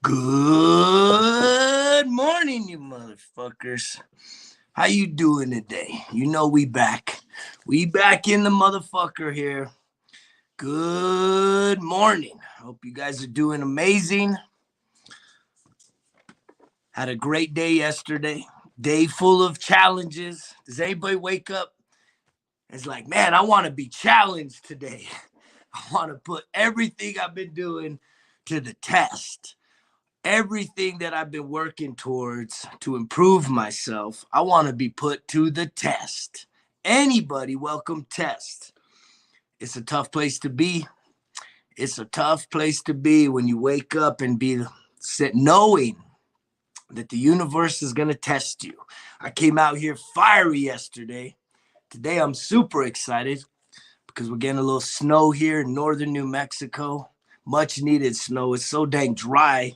Good morning, you motherfuckers. How you doing today? You know we back. We back in the motherfucker here. Good morning. Hope you guys are doing amazing. Had a great day yesterday. Day full of challenges. Does anybody wake up and it's like, man, I want to be challenged today. I want to put everything I've been doing to the test. Everything that I've been working towards to improve myself, I want to be put to the test. Anybody welcome test. It's a tough place to be. It's a tough place to be when you wake up and be knowing that the universe is going to test you. I came out here fiery yesterday. Today I'm super excited because we're getting a little snow here in northern New Mexico. Much needed snow. It's so dang dry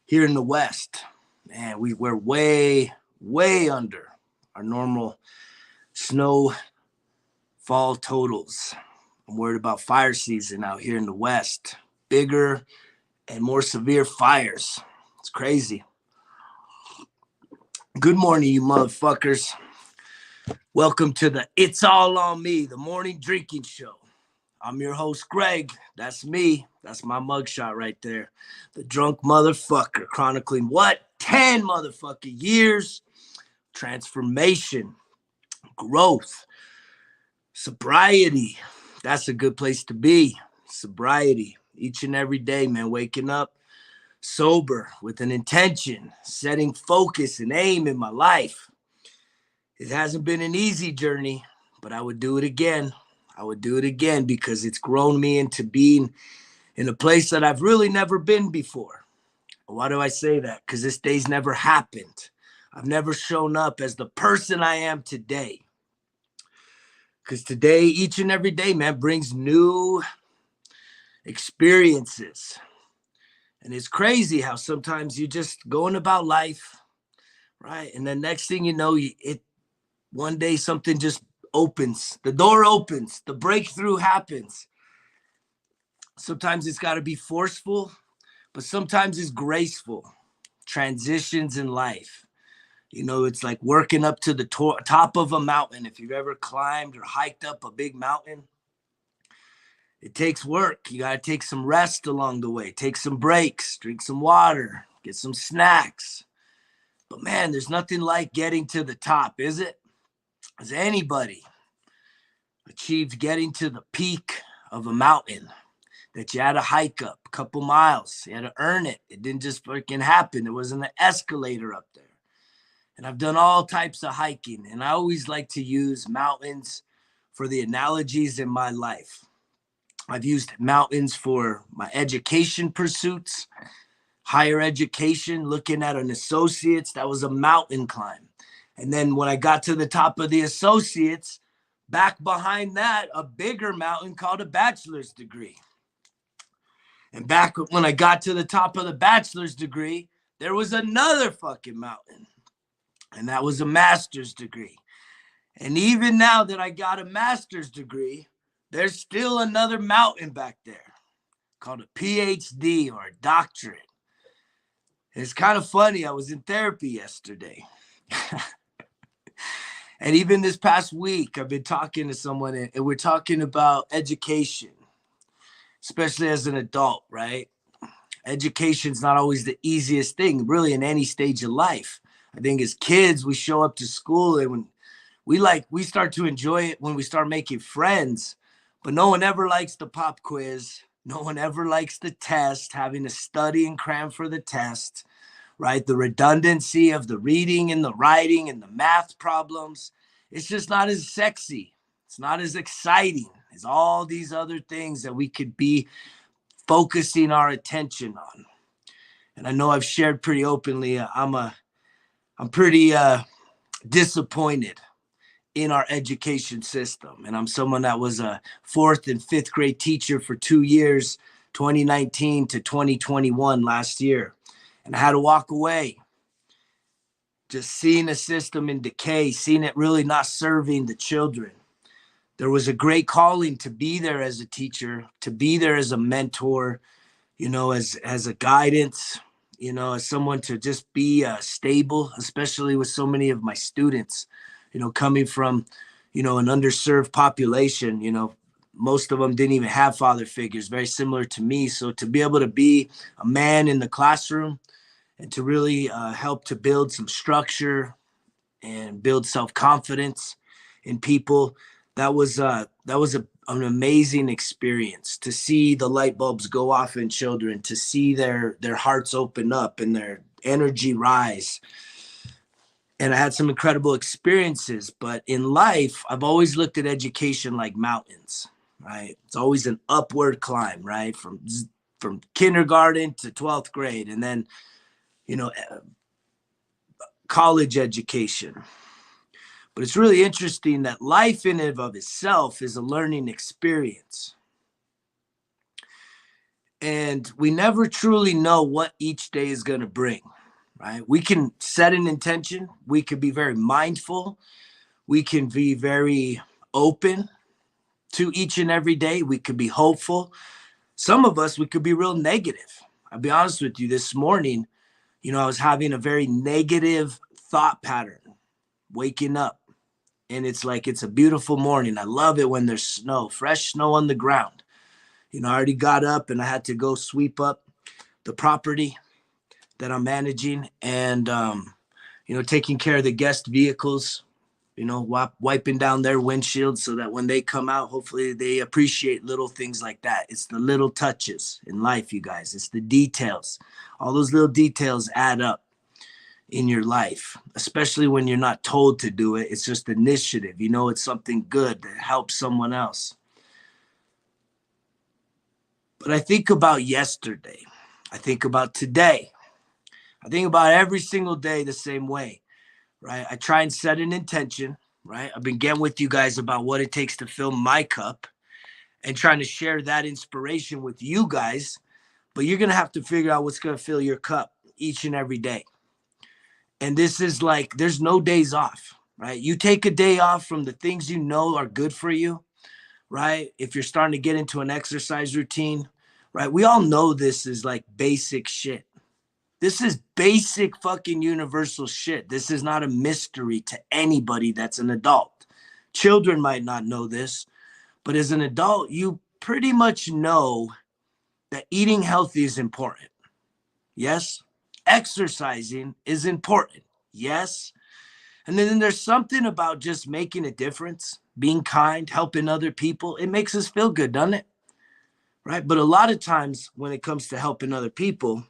here in the West. Man, we're way under our normal snowfall totals. I'm worried about fire season out here in the West. Bigger and more severe fires. It's crazy. Good morning, you motherfuckers. Welcome to the It's All on Me, the morning drinking show. I'm your host, Greg. That's me. That's my mugshot right there. The drunk motherfucker chronicling what? 10 motherfucking years. Transformation, growth, sobriety. That's a good place to be. Sobriety. Each and every day, man, waking up sober with an intention, setting focus and aim in my life. It hasn't been an easy journey, but I would do it again. I would do it again because it's grown me into being in a place that I've really never been before. Why do I say that? Because this day's never happened. I've never shown up as the person I am today. Because today, each and every day, man, brings new experiences. And it's crazy how sometimes you just going about life, right? And the next thing you know, one day something just opens. The door opens. The breakthrough happens. Sometimes it's got to be forceful, but sometimes it's graceful. Transitions in life. You know, it's like working up to the top of a mountain. If you've ever climbed or hiked up a big mountain, it takes work. You got to take some rest along the way, take some breaks, drink some water, get some snacks. But man, there's nothing like getting to the top, is it? Has anybody achieved getting to the peak of a mountain that you had to hike up a couple miles? You had to earn it. It didn't just freaking happen. There wasn't an escalator up there. And I've done all types of hiking, and I always like to use mountains for the analogies in my life. I've used mountains for my education pursuits, higher education, looking at an associate's, that was a mountain climb. And then when I got to the top of the associates, back behind that, a bigger mountain called a bachelor's degree. And back when I got to the top of the bachelor's degree, there was another fucking mountain. And that was a master's degree. And even now that I got a master's degree, there's still another mountain back there called a PhD or a doctorate. It's kind of funny. I was in therapy yesterday. And even this past week, I've been talking to someone and we're talking about education, especially as an adult, right? Education's not always the easiest thing, really, in any stage of life. I think as kids, we show up to school and when we start to enjoy it when we start making friends, but no one ever likes the pop quiz. No one ever likes the test, having to study and cram for the test, right? The redundancy of the reading and the writing and the math problems. It's just not as sexy. It's not as exciting as all these other things that we could be focusing our attention on. And I know I've shared pretty openly, I'm pretty disappointed in our education system. And I'm someone that was a 4th and 5th grade teacher for 2 years, 2019 to 2021 last year. And I had to walk away. Just seeing the system in decay, seeing it really not serving the children. There was a great calling to be there as a teacher, to be there as a mentor, you know, as a guidance, as someone to just be stable, especially with so many of my students, coming from, an underserved population, most of them didn't even have father figures, very similar to me. So to be able to be a man in the classroom and to really help to build some structure and build self-confidence in people, an amazing experience to see the light bulbs go off in children, to see their hearts open up and their energy rise. And I had some incredible experiences. But in life, I've always looked at education like mountains, right? It's always an upward climb, right? From kindergarten to 12th grade, and then, college education. But it's really interesting that life in and of itself is a learning experience. And we never truly know what each day is going to bring, right? We can set an intention. We can be very mindful. We can be very open to each and every day. We could be hopeful. Some of us, we could be real negative. I'll be honest with you, this morning, I was having a very negative thought pattern, waking up. And it's like, it's a beautiful morning. I love it when there's snow, fresh snow on the ground. I already got up and I had to go sweep up the property that I'm managing and, taking care of the guest vehicles, wiping down their windshields so that when they come out, hopefully they appreciate little things like that. It's the little touches in life, you guys. It's the details. All those little details add up in your life, especially when you're not told to do it. It's just initiative. It's something good that helps someone else. But I think about yesterday. I think about today. I think about every single day the same way, right? I try and set an intention, right? I've been getting with you guys about what it takes to fill my cup and trying to share that inspiration with you guys. But you're going to have to figure out what's going to fill your cup each and every day. And this is like, there's no days off, right? You take a day off from the things you know are good for you, right? If you're starting to get into an exercise routine, right? We all know this is like basic shit. This is basic fucking universal shit. This is not a mystery to anybody that's an adult. Children might not know this, but as an adult, you pretty much know that eating healthy is important. Yes. Exercising is important. Yes. And then there's something about just making a difference, being kind, helping other people. It makes us feel good, doesn't it? Right. But a lot of times when it comes to helping other people,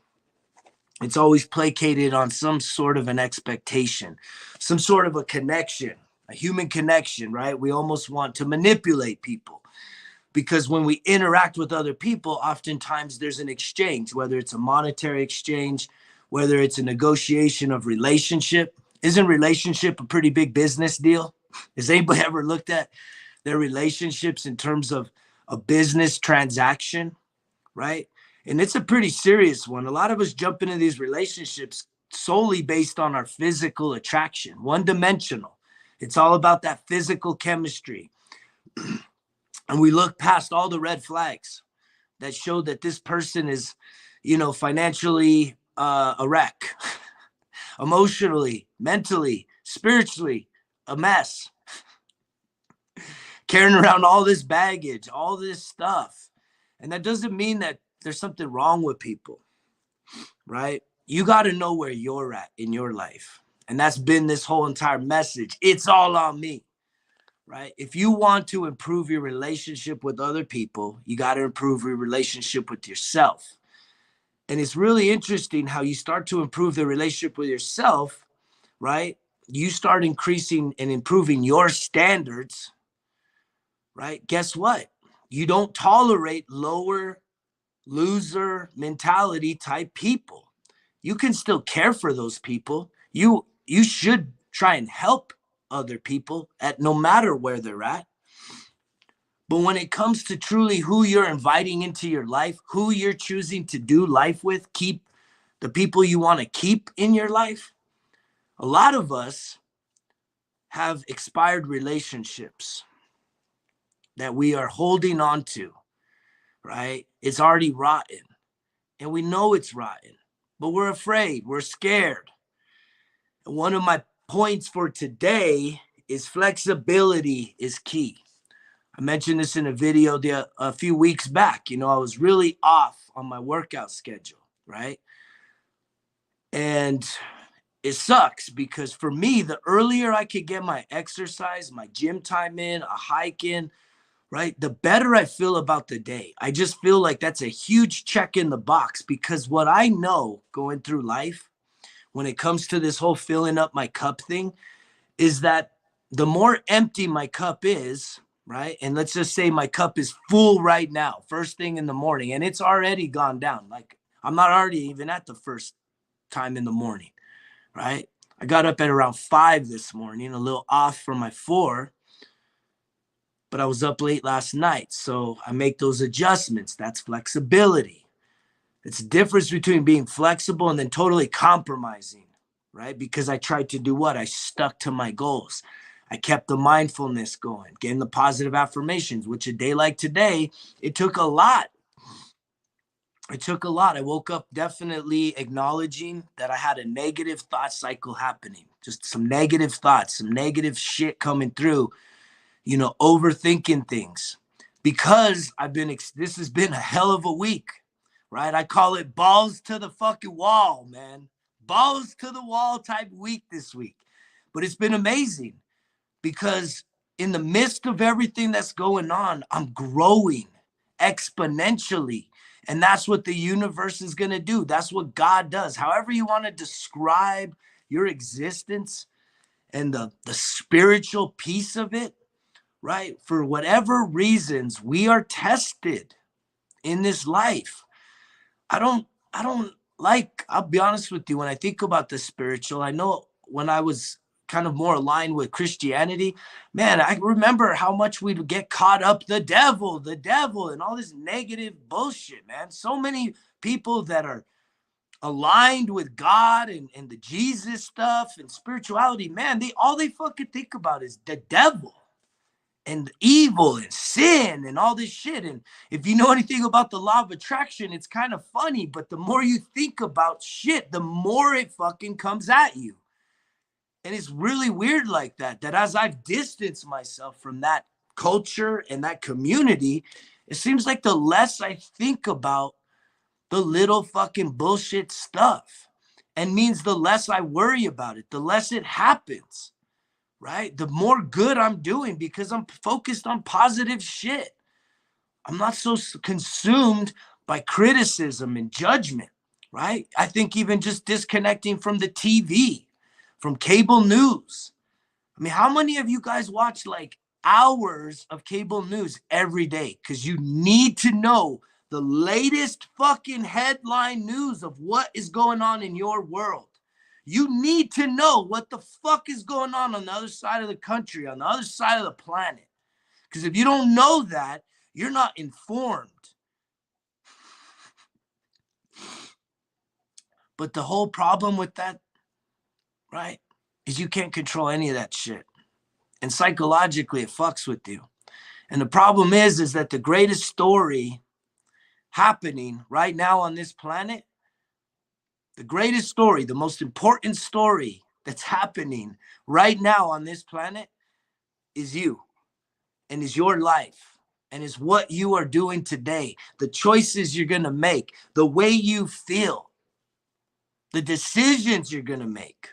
it's always placated on some sort of an expectation, some sort of a connection, a human connection, right? We almost want to manipulate people because when we interact with other people, oftentimes there's an exchange, whether it's a monetary exchange, whether it's a negotiation of relationship. Isn't relationship a pretty big business deal? Has anybody ever looked at their relationships in terms of a business transaction, right? And it's a pretty serious one. A lot of us jump into these relationships solely based on our physical attraction, one dimensional. It's all about that physical chemistry. And we look past all the red flags that show that this person is, financially a wreck, emotionally, mentally, spiritually, a mess, carrying around all this baggage, all this stuff. And that doesn't mean that there's something wrong with people, right? You got to know where you're at in your life. And that's been this whole entire message. It's all on me, right? If you want to improve your relationship with other people, you got to improve your relationship with yourself. And it's really interesting how you start to improve the relationship with yourself, right? You start increasing and improving your standards, right? Guess what? You don't tolerate lower loser mentality type people. You can still care for those people. You should try and help other people at no matter where they're at. But when it comes to truly who you're inviting into your life, who you're choosing to do life with, keep the people you want to keep in your life, a lot of us have expired relationships that we are holding on to, right? It's already rotten. And we know it's rotten. but we're afraid, we're scared. And one of my points for today is flexibility is key. I mentioned this in a video a few weeks back. You know, I was really off on my workout schedule, right? And it sucks because for me, the earlier I could get my exercise, my gym time in, a hike in, right, the better I feel about the day. I just feel like that's a huge check in the box because what I know going through life when it comes to this whole filling up my cup thing is that the more empty my cup is, right? And let's just say my cup is full right now, first thing in the morning, and it's already gone down. Like I'm not already even at the first time in the morning, right? I got up at around 5 this morning, a little off from my 4, but I was up late last night. So I make those adjustments. That's flexibility. It's the difference between being flexible and then totally compromising, right? Because I tried to do what? I stuck to my goals. I kept the mindfulness going, getting the positive affirmations, which a day like today, it took a lot. It took a lot. I woke up definitely acknowledging that I had a negative thought cycle happening, just some negative thoughts, some negative shit coming through, you know, overthinking things because this has been a hell of a week, right? I call it balls to the fucking wall, man. Balls to the wall type week this week. But it's been amazing because in the midst of everything that's going on, I'm growing exponentially. And that's what the universe is going to do. That's what God does. However you want to describe your existence and the spiritual piece of it, right? For whatever reasons, we are tested in this life. I don't like, I'll be honest with you, when I think about the spiritual, I know when I was kind of more aligned with Christianity, man, I remember how much we'd get caught up the devil, and all this negative bullshit, man. So many people that are aligned with God and the Jesus stuff and spirituality, man, all they fucking think about is the devil and evil and sin and all this shit. And if you know anything about the law of attraction, it's kind of funny, but the more you think about shit, the more it fucking comes at you. And it's really weird like that as I've distanced myself from that culture and that community, it seems like the less I think about the little fucking bullshit stuff, and means the less I worry about it, the less it happens. Right? The more good I'm doing because I'm focused on positive shit. I'm not so consumed by criticism and judgment, right? I think even just disconnecting from the TV, from cable news. I mean, how many of you guys watch like hours of cable news every day? Because you need to know the latest fucking headline news of what is going on in your world. You need to know what the fuck is going on the other side of the country, on the other side of the planet. Because if you don't know that, you're not informed. But the whole problem with that, right, is you can't control any of that shit. And psychologically, it fucks with you. And the problem is that the greatest story happening right now on this planet, the greatest story, the most important story that's happening right now on this planet is you, and is your life, and is what you are doing today, the choices you're going to make, the way you feel, the decisions you're going to make,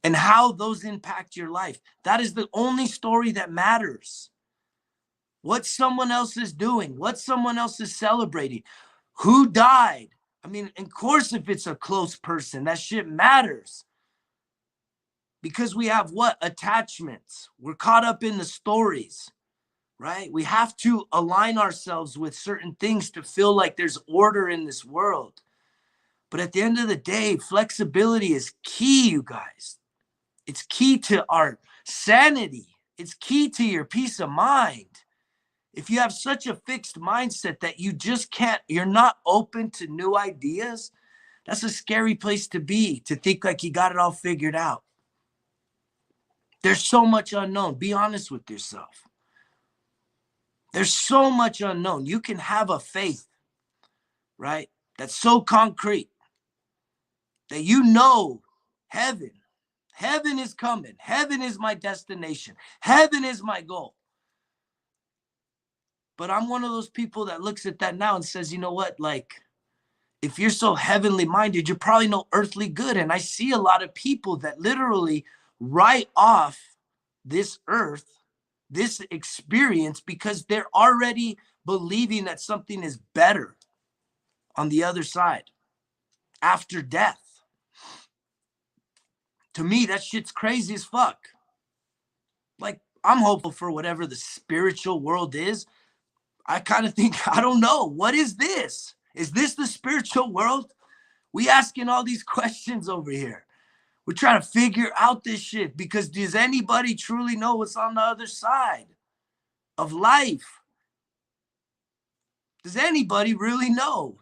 and how those impact your life. That is the only story that matters. What someone else is doing, what someone else is celebrating, who died. I mean, of course, if it's a close person, that shit matters. Because we have what? Attachments. We're caught up in the stories, right? We have to align ourselves with certain things to feel like there's order in this world. But at the end of the day, flexibility is key, you guys. It's key to our sanity. It's key to your peace of mind. If you have such a fixed mindset that you just can't, you're not open to new ideas, that's a scary place to be, to think like you got it all figured out. There's so much unknown. Be honest with yourself. There's so much unknown. You can have a faith, right, that's so concrete, that you know heaven is coming. Heaven is my destination. Heaven is my goal. But I'm one of those people that looks at that now and says, you know what? Like, if you're so heavenly minded, you're probably no earthly good. And I see a lot of people that literally write off this earth, this experience, because they're already believing that something is better on the other side after death. To me, that shit's crazy as fuck. Like, I'm hopeful for whatever the spiritual world is. I kind of think, I don't know. What is this? Is this the spiritual world? We asking all these questions over here. We're trying to figure out this shit, because does anybody truly know what's on the other side of life? Does anybody really know?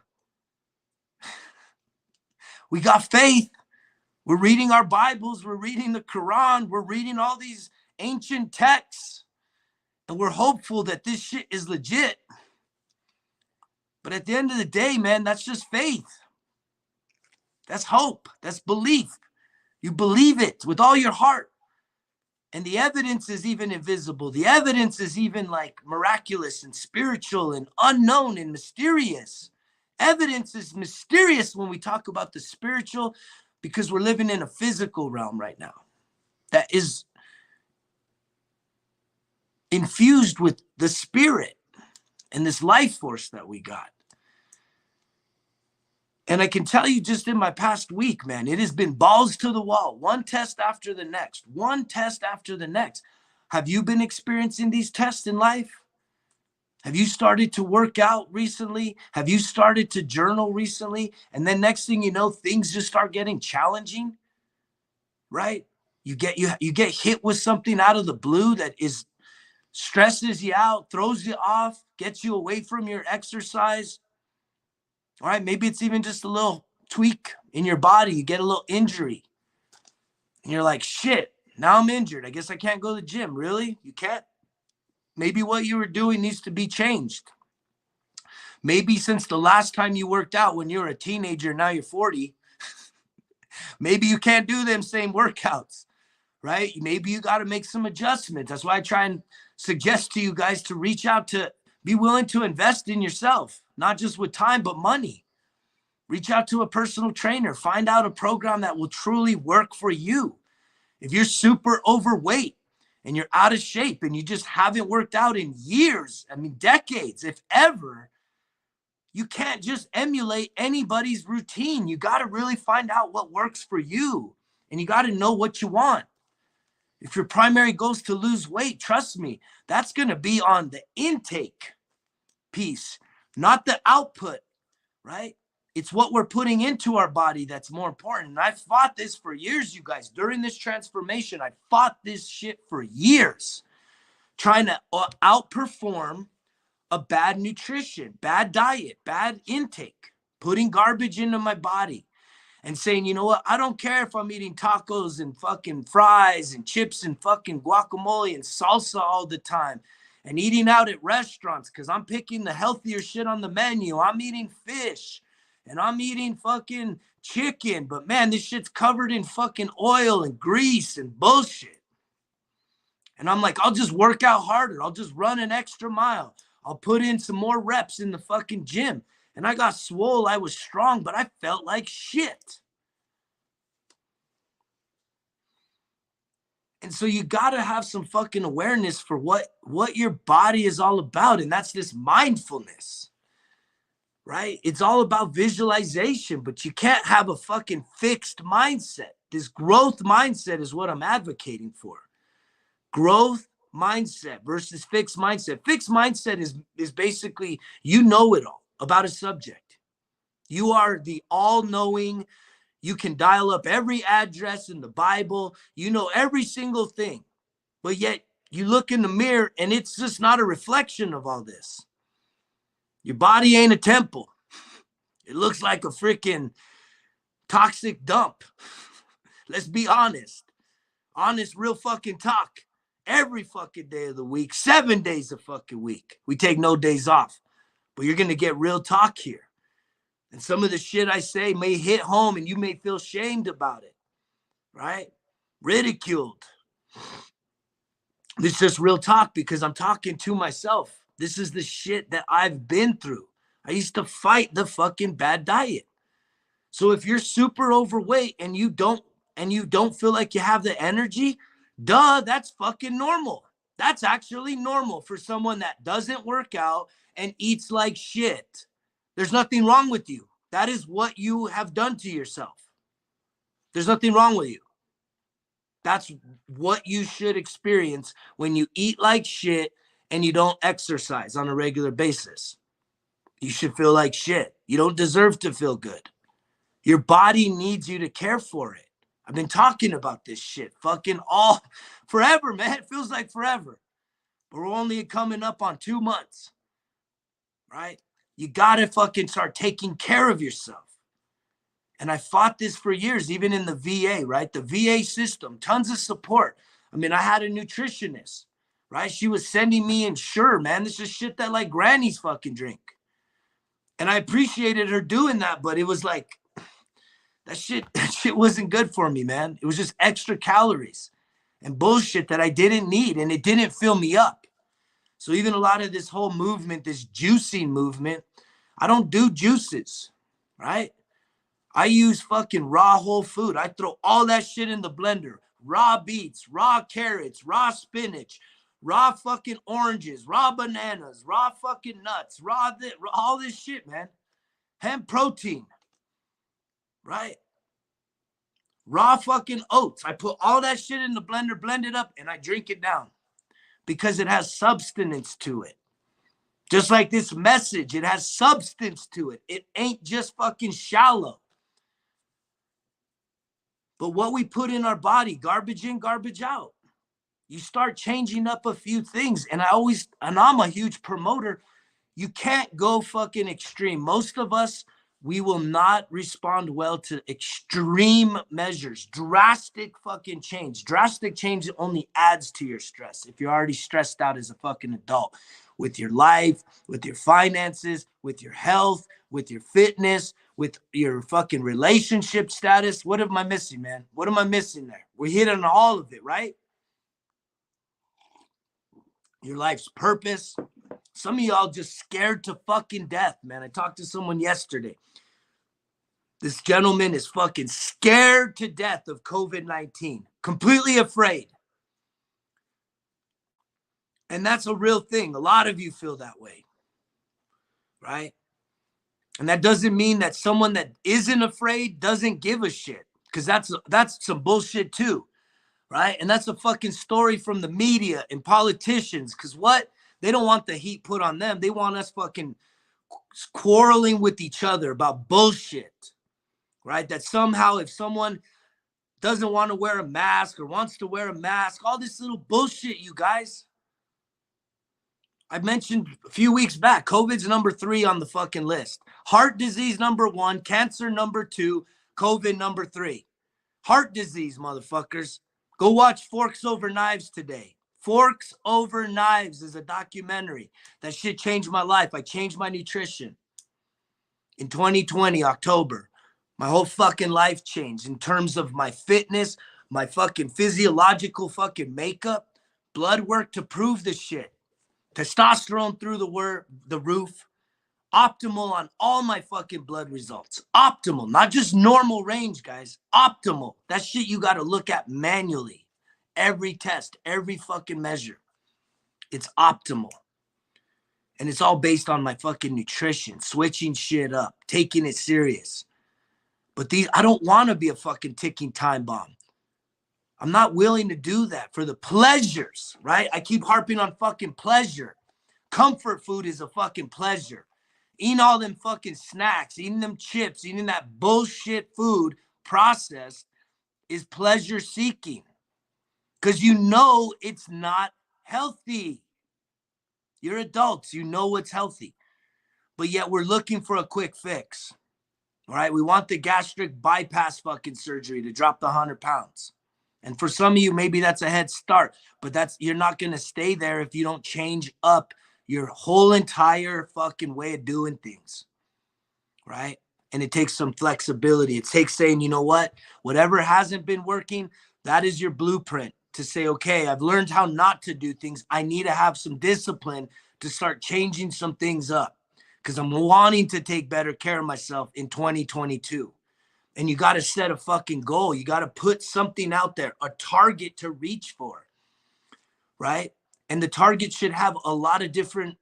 We got faith. We're reading our Bibles. We're reading the Quran. We're reading all these ancient texts. And we're hopeful that this shit is legit. But at the end of the day, man, that's just faith. That's hope. That's belief. You believe it with all your heart. And the evidence is even invisible. The evidence is even like miraculous and spiritual and unknown and mysterious. Evidence is mysterious when we talk about the spiritual, because we're living in a physical realm right now that is infused with the spirit and this life force that we got. And I can tell you, just in my past week, man, it has been balls to the wall, one test after the next, one test after the next. Have you been experiencing these tests in life? Have you started to work out recently? Have you started to journal recently? And then next thing you know, things just start getting challenging, right? You get hit with something out of the blue that is stresses you out, throws you off, gets you away from your exercise. All right, maybe it's even just a little tweak in your body. You get a little injury. And you're like, shit, now I'm injured. I guess I can't go to the gym. Really? You can't? Maybe what you were doing needs to be changed. Maybe since the last time you worked out when you were a teenager, now you're 40, maybe you can't do them same workouts, right? Maybe you got to make some adjustments. That's why I try and suggest to you guys to reach out, to be willing to invest in yourself, not just with time, but money. Reach out to a personal trainer. Find out a program that will truly work for you. If you're super overweight and you're out of shape and you just haven't worked out in years, I mean, decades, if ever, you can't just emulate anybody's routine. You got to really find out what works for you, and you got to know what you want. If your primary goal is to lose weight, trust me, that's going to be on the intake piece, not the output, right? It's what we're putting into our body that's more important. And I fought this for years, you guys. During this transformation, I fought this shit for years, trying to outperform a bad nutrition, bad diet, bad intake, putting garbage into my body and saying, you know what? I don't care if I'm eating tacos and fucking fries and chips and fucking guacamole and salsa all the time and eating out at restaurants because I'm picking the healthier shit on the menu. I'm eating fish and I'm eating fucking chicken. But man, this shit's covered in fucking oil and grease and bullshit. And I'm like, I'll just work out harder. I'll just run an extra mile. I'll put in some more reps in the fucking gym. And I got swole. I was strong, but I felt like shit. And so you got to have some fucking awareness for what your body is all about. And that's this mindfulness, right? It's all about visualization, but you can't have a fucking fixed mindset. This growth mindset is what I'm advocating for. Growth mindset versus fixed mindset. Fixed mindset is basically, you know it all about a subject. You are the all-knowing. You can dial up every address in the Bible. You know every single thing. But yet you look in the mirror and it's just not a reflection of all this. Your body ain't a temple. It looks like a freaking toxic dump. Let's be honest. Honest, real fucking talk. Every fucking day of the week, 7 days a fucking week. We take no days off. But you're going to get real talk here. And some of the shit I say may hit home and you may feel shamed about it, right? Ridiculed. This is just real talk because I'm talking to myself. This is the shit that I've been through. I used to fight the fucking bad diet. So if you're super overweight and you don't feel like you have the energy, duh, that's fucking normal. That's actually normal for someone that doesn't work out and eats like shit. There's nothing wrong with you. That is what you have done to yourself. There's nothing wrong with you. That's what you should experience when you eat like shit and you don't exercise on a regular basis. You should feel like shit. You don't deserve to feel good. Your body needs you to care for it. I've been talking about this shit fucking all forever, man. It feels like forever. But we're only coming up on 2 months, right? You got to fucking start taking care of yourself. And I fought this for years, even in the VA, right? The VA system, tons of support. I mean, I had a nutritionist, right? She was sending me Ensure, man. This is shit that like grannies fucking drink. And I appreciated her doing that, but it was like, that shit wasn't good for me, man. It was just extra calories and bullshit that I didn't need, and it didn't fill me up. So even a lot of this whole movement, this juicing movement, I don't do juices, right? I use fucking raw whole food. I throw all that shit in the blender. Raw beets, raw carrots, raw spinach, raw fucking oranges, raw bananas, raw fucking nuts, all this shit, man. Hemp protein, right? Raw fucking oats. I put all that shit in the blender, blend it up, and I drink it down because it has substance to it. Just like this message, it has substance to it. It ain't just fucking shallow. But what we put in our body, garbage in, garbage out. You start changing up a few things. And I'm a huge promoter. You can't go fucking extreme. Most of us, we will not respond well to extreme measures. Drastic fucking change. Drastic change only adds to your stress. If you're already stressed out as a fucking adult with your life, with your finances, with your health, with your fitness, with your fucking relationship status. What am I missing, man? What am I missing there? We're hitting all of it, right? Your life's purpose. Some of y'all just scared to fucking death, man. I talked to someone yesterday. This gentleman is fucking scared to death of COVID-19. Completely afraid. And that's a real thing. A lot of you feel that way, right? And that doesn't mean that someone that isn't afraid doesn't give a shit, because that's some bullshit too, right? And that's a fucking story from the media and politicians, because what? They don't want the heat put on them. They want us fucking quarreling with each other about bullshit, right? That somehow if someone doesn't want to wear a mask or wants to wear a mask, all this little bullshit, you guys. I mentioned a few weeks back, COVID's number 3 on the fucking list. Heart disease number 1, cancer number 2, COVID number 3. Heart disease, motherfuckers. Go watch Forks Over Knives today. Forks Over Knives is a documentary. That shit changed my life. I changed my nutrition. In 2020, October, my whole fucking life changed in terms of my fitness, my fucking physiological fucking makeup, blood work to prove this shit. Testosterone through the roof, optimal on all my fucking blood results. Optimal, not just normal range, guys. Optimal. That shit you got to look at manually. Every test, every fucking measure. It's optimal. And it's all based on my fucking nutrition, switching shit up, taking it serious. But I don't want to be a fucking ticking time bomb. I'm not willing to do that for the pleasures, right? I keep harping on fucking pleasure. Comfort food is a fucking pleasure. Eating all them fucking snacks, eating them chips, eating that bullshit food processed is pleasure seeking. Because you know it's not healthy. You're adults, you know what's healthy. But yet we're looking for a quick fix. All right, we want the gastric bypass fucking surgery to drop the 100 pounds. And for some of you, maybe that's a head start, but you're not going to stay there if you don't change up your whole entire fucking way of doing things, right? And it takes some flexibility. It takes saying, you know what, whatever hasn't been working, that is your blueprint to say, okay, I've learned how not to do things. I need to have some discipline to start changing some things up because I'm wanting to take better care of myself in 2022. And you got to set a fucking goal. You got to put something out there, a target to reach for, right? And the target should have a lot of different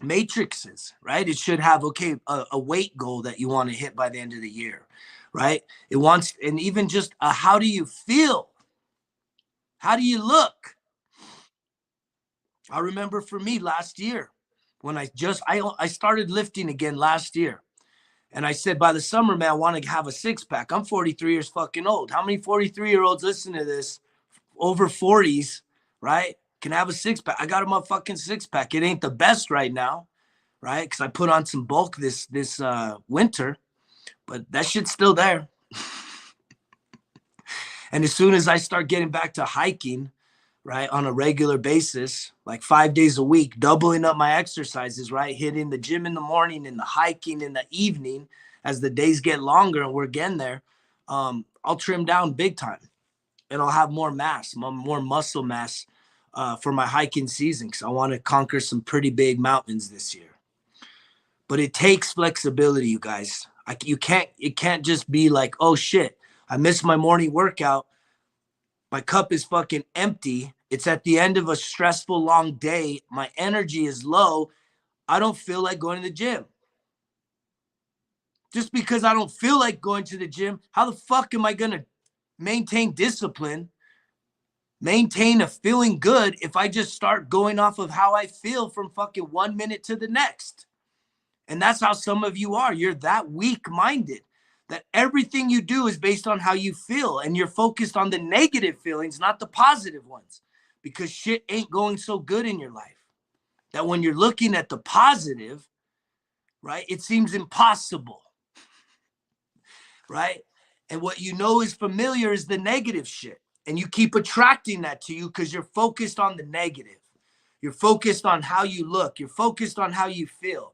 matrices, right? It should have, okay, a weight goal that you want to hit by the end of the year, right? It wants, and even just how do you feel? How do you look? I remember for me last year when I started lifting again last year. And I said, by the summer, man, I want to have a six pack. I'm 43 years fucking old. How many 43-year-olds listen to this over 40s, right? Can have a six pack. I got a motherfucking six pack. It ain't the best right now, right? Because I put on some bulk this winter, but that shit's still there. And as soon as I start getting back to hiking, right, on a regular basis, like 5 days a week, doubling up my exercises, right, hitting the gym in the morning and the hiking in the evening as the days get longer and we're getting there, I'll trim down big time and I'll have more mass, more muscle mass for my hiking season because I want to conquer some pretty big mountains this year. But it takes flexibility, you guys. It can't just be like, oh shit, I missed my morning workout. My cup is fucking empty. It's at the end of a stressful, long day. My energy is low. I don't feel like going to the gym. Just because I don't feel like going to the gym, how the fuck am I going to maintain discipline, maintain a feeling good if I just start going off of how I feel from fucking 1 minute to the next? And that's how some of you are. You're that weak-minded that everything you do is based on how you feel, and you're focused on the negative feelings, not the positive ones, because shit ain't going so good in your life. That when you're looking at the positive, right, it seems impossible, right? And what you know is familiar is the negative shit. And you keep attracting that to you because you're focused on the negative. You're focused on how you look. You're focused on how you feel.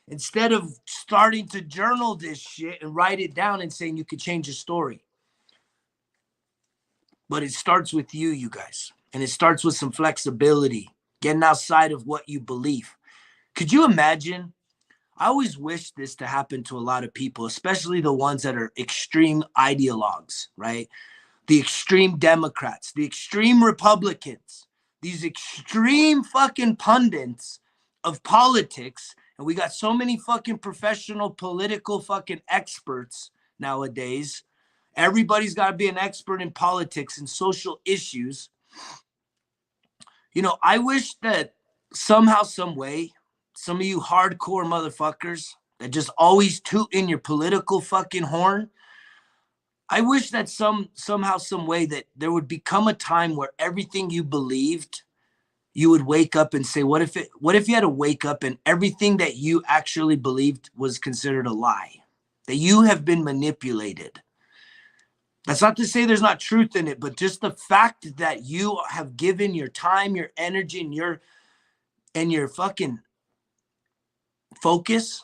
Instead of starting to journal this shit and write it down and saying you could change your story. But it starts with you guys. And it starts with some flexibility, getting outside of what you believe. Could you imagine? I always wish this to happen to a lot of people, especially the ones that are extreme ideologues, right? The extreme Democrats, the extreme Republicans, these extreme fucking pundits of politics. And we got so many fucking professional political fucking experts nowadays. Everybody's got to be an expert in politics and social issues. You know, I wish that somehow, some way, some of you hardcore motherfuckers that just always toot in your political fucking horn, I wish that somehow, some way that there would become a time where everything you believed, you would wake up and say, what if you had to wake up and everything that you actually believed was considered a lie, that you have been manipulated? That's not to say there's not truth in it, but just the fact that you have given your time, your energy, and your fucking focus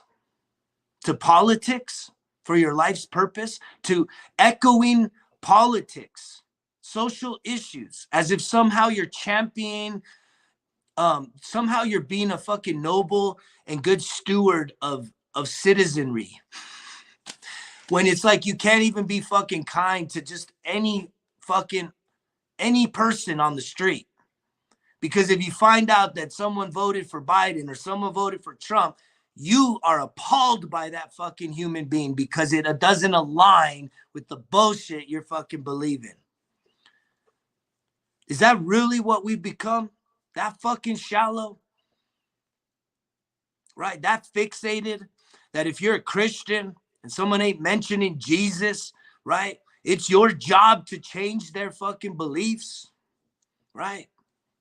to politics for your life's purpose, to echoing politics, social issues, as if somehow you're championing, somehow you're being a fucking noble and good steward of citizenry. When it's like you can't even be fucking kind to just any person on the street. Because if you find out that someone voted for Biden or someone voted for Trump, you are appalled by that fucking human being because it doesn't align with the bullshit you're fucking believing. Is that really what we've become? That fucking shallow? Right? That fixated? That if you're a Christian and someone ain't mentioning Jesus, right, it's your job to change their fucking beliefs, right?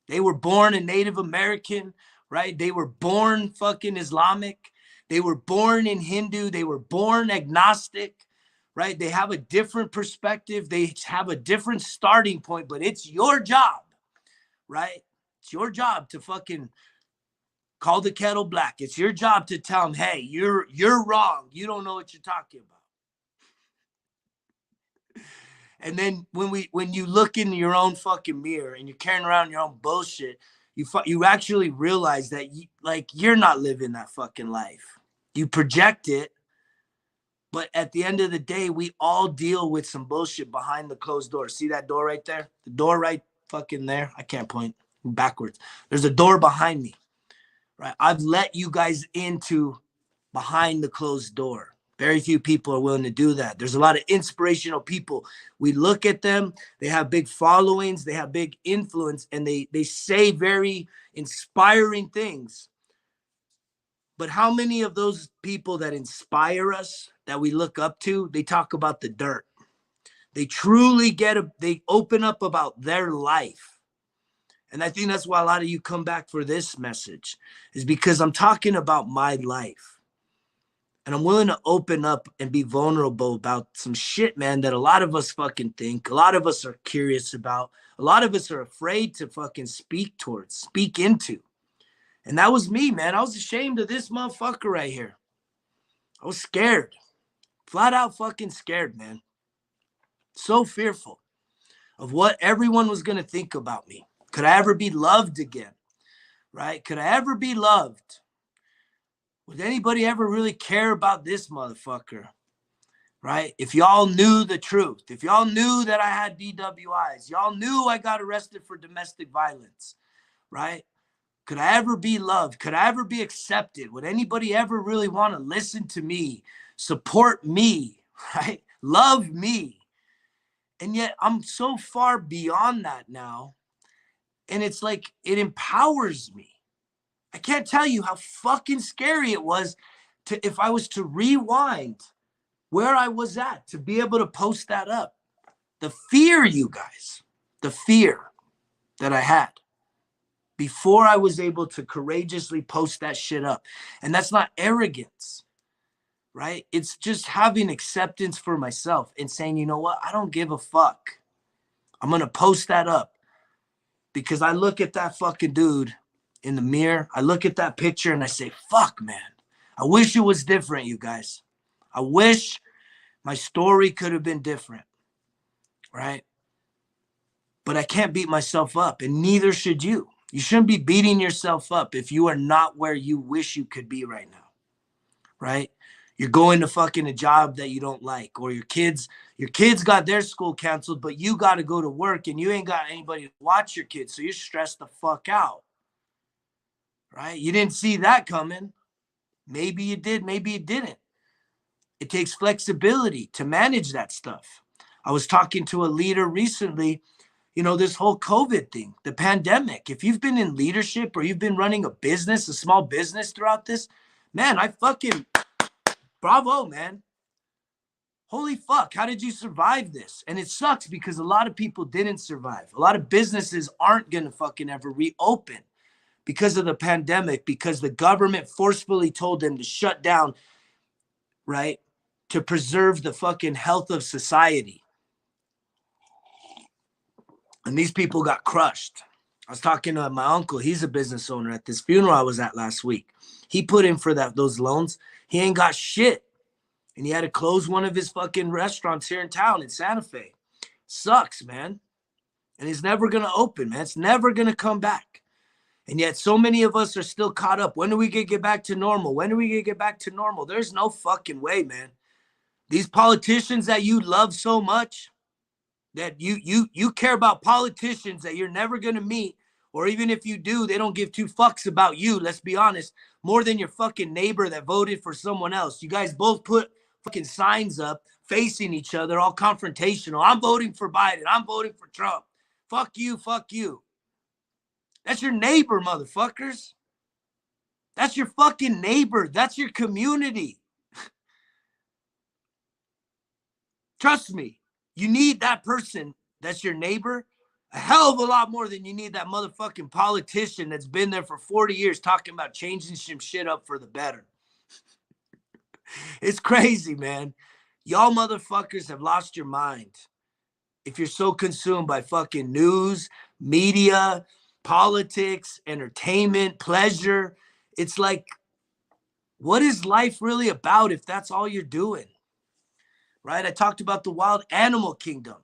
They were born a Native American, right? They were born fucking Islamic. They were born in Hindu. They were born agnostic, right? They have a different perspective. They have a different starting point, but it's your job, right? It's your job to fucking Call the kettle black. It's your job to tell them, hey, you're wrong. You don't know what you're talking about. And then when you look in your own fucking mirror and you're carrying around your own bullshit, you actually realize that you're not living that fucking life. You project it, but at the end of the day, we all deal with some bullshit behind the closed door. See that door right there? The door right fucking there. I can't point backwards. There's a door behind me, right? I've let you guys into behind the closed door. Very few people are willing to do that. There's a lot of inspirational people. We look at them, they have big followings, they have big influence, and they say very inspiring things. But how many of those people that inspire us, that we look up to, they talk about the dirt? They truly they open up about their life. And I think that's why a lot of you come back for this message, is because I'm talking about my life. And I'm willing to open up and be vulnerable about some shit, man, that a lot of us fucking think, a lot of us are curious about, a lot of us are afraid to fucking speak into. And that was me, man. I was ashamed of this motherfucker right here. I was scared. Flat out fucking scared, man. So fearful of what everyone was going to think about me. Could I ever be loved again? Right? Could I ever be loved? Would anybody ever really care about this motherfucker? Right? If y'all knew the truth, if y'all knew that I had DWIs, y'all knew I got arrested for domestic violence, right? Could I ever be loved? Could I ever be accepted? Would anybody ever really want to listen to me, support me, right? Love me? And yet I'm so far beyond that now. And it's like, it empowers me. I can't tell you how fucking scary it was if I was to rewind where I was at, to be able to post that up. The fear, you guys, the fear that I had before I was able to courageously post that shit up. And that's not arrogance, right? It's just having acceptance for myself and saying, you know what? I don't give a fuck. I'm going to post that up because I look at that fucking dude in the mirror. I look at that picture and I say, fuck, man. I wish it was different, you guys. I wish my story could have been different, right? But I can't beat myself up, and neither should you. You shouldn't be beating yourself up if you are not where you wish you could be right now, right? You're going to fucking a job that you don't like, or your kids got their school canceled, but you got to go to work and you ain't got anybody to watch your kids, so you're stressed the fuck out, right? You didn't see that coming. Maybe you did, maybe you didn't. It takes flexibility to manage that stuff. I was talking to a leader recently, you know, this whole COVID thing, the pandemic. If you've been in leadership or you've been running a business, a small business throughout this, man, I fucking, bravo, man. Holy fuck, how did you survive this? And it sucks because a lot of people didn't survive. A lot of businesses aren't going to fucking ever reopen because of the pandemic, because the government forcefully told them to shut down, right? To preserve the fucking health of society. And these people got crushed. I was talking to my uncle. He's a business owner at this funeral I was at last week. He put in for those loans. He ain't got shit. And he had to close one of his fucking restaurants here in town in Santa Fe. Sucks, man. And he's never going to open, man. It's never going to come back. And yet so many of us are still caught up. When are we going to get back to normal? When are we going to get back to normal? There's no fucking way, man. These politicians that you love so much, that you care about politicians that you're never going to meet, or even if you do, they don't give two fucks about you, let's be honest, more than your fucking neighbor that voted for someone else. You guys both put fucking signs up facing each other, all confrontational. I'm voting for Biden. I'm voting for Trump. Fuck you, fuck you. That's your neighbor, motherfuckers. That's your fucking neighbor. That's your community. Trust me, you need that person that's your neighbor a hell of a lot more than you need that motherfucking politician that's been there for 40 years talking about changing some shit up for the better. It's crazy, man. Y'all motherfuckers have lost your mind if you're so consumed by fucking news, media, politics, entertainment, pleasure. It's like, what is life really about if that's all you're doing? Right? I talked about the wild animal kingdom.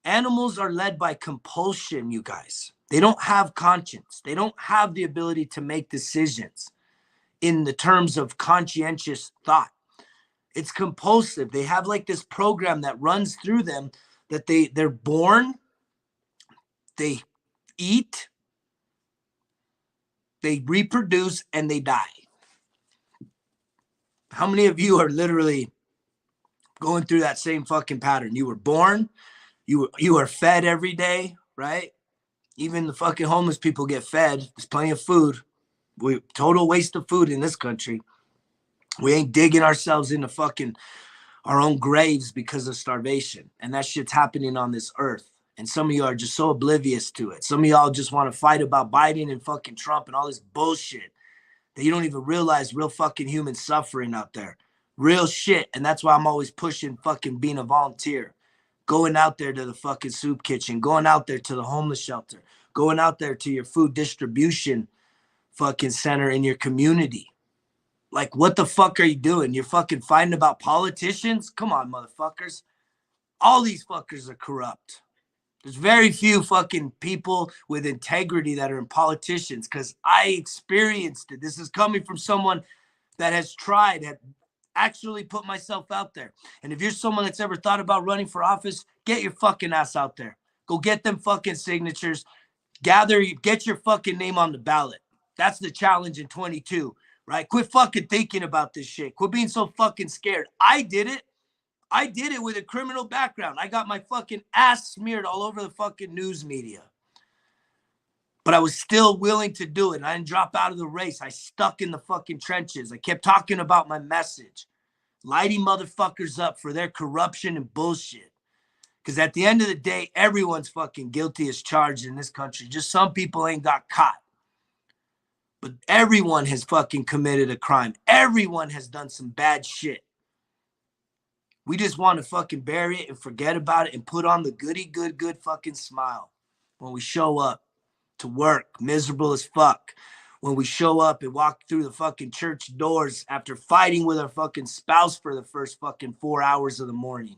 Animals are led by compulsion, you guys. They don't have conscience. They don't have the ability to make decisions in the terms of conscientious thought. It's compulsive. They have like this program that runs through them that they're born, they eat, they reproduce, and they die. How many of you are literally going through that same fucking pattern? You were born, you are fed every day, right? Even the fucking homeless people get fed. There's plenty of food. We total waste of food in this country. We ain't digging ourselves into fucking our own graves because of starvation. And that shit's happening on this earth. And some of you are just so oblivious to it. Some of y'all just want to fight about Biden and fucking Trump and all this bullshit that you don't even realize real fucking human suffering out there. Real shit. And that's why I'm always pushing fucking being a volunteer. Going out there to the fucking soup kitchen. Going out there to the homeless shelter. Going out there to your food distribution fucking center in your community. Like, what the fuck are you doing? You're fucking fighting about politicians? Come on, motherfuckers. All these fuckers are corrupt. There's very few fucking people with integrity that are in politicians because I experienced it. This is coming from someone that has tried, had actually put myself out there. And if you're someone that's ever thought about running for office, get your fucking ass out there. Go get them fucking signatures. Get your fucking name on the ballot. That's the challenge in 22, right? Quit fucking thinking about this shit. Quit being so fucking scared. I did it. I did it with a criminal background. I got my fucking ass smeared all over the fucking news media. But I was still willing to do it. I didn't drop out of the race. I stuck in the fucking trenches. I kept talking about my message. Lighting motherfuckers up for their corruption and bullshit. Because at the end of the day, everyone's fucking guilty as charged in this country. Just some people ain't got caught. But everyone has fucking committed a crime. Everyone has done some bad shit. We just want to fucking bury it and forget about it and put on the goody good fucking smile when we show up to work, miserable as fuck. When we show up and walk through the fucking church doors after fighting with our fucking spouse for the first fucking 4 hours of the morning.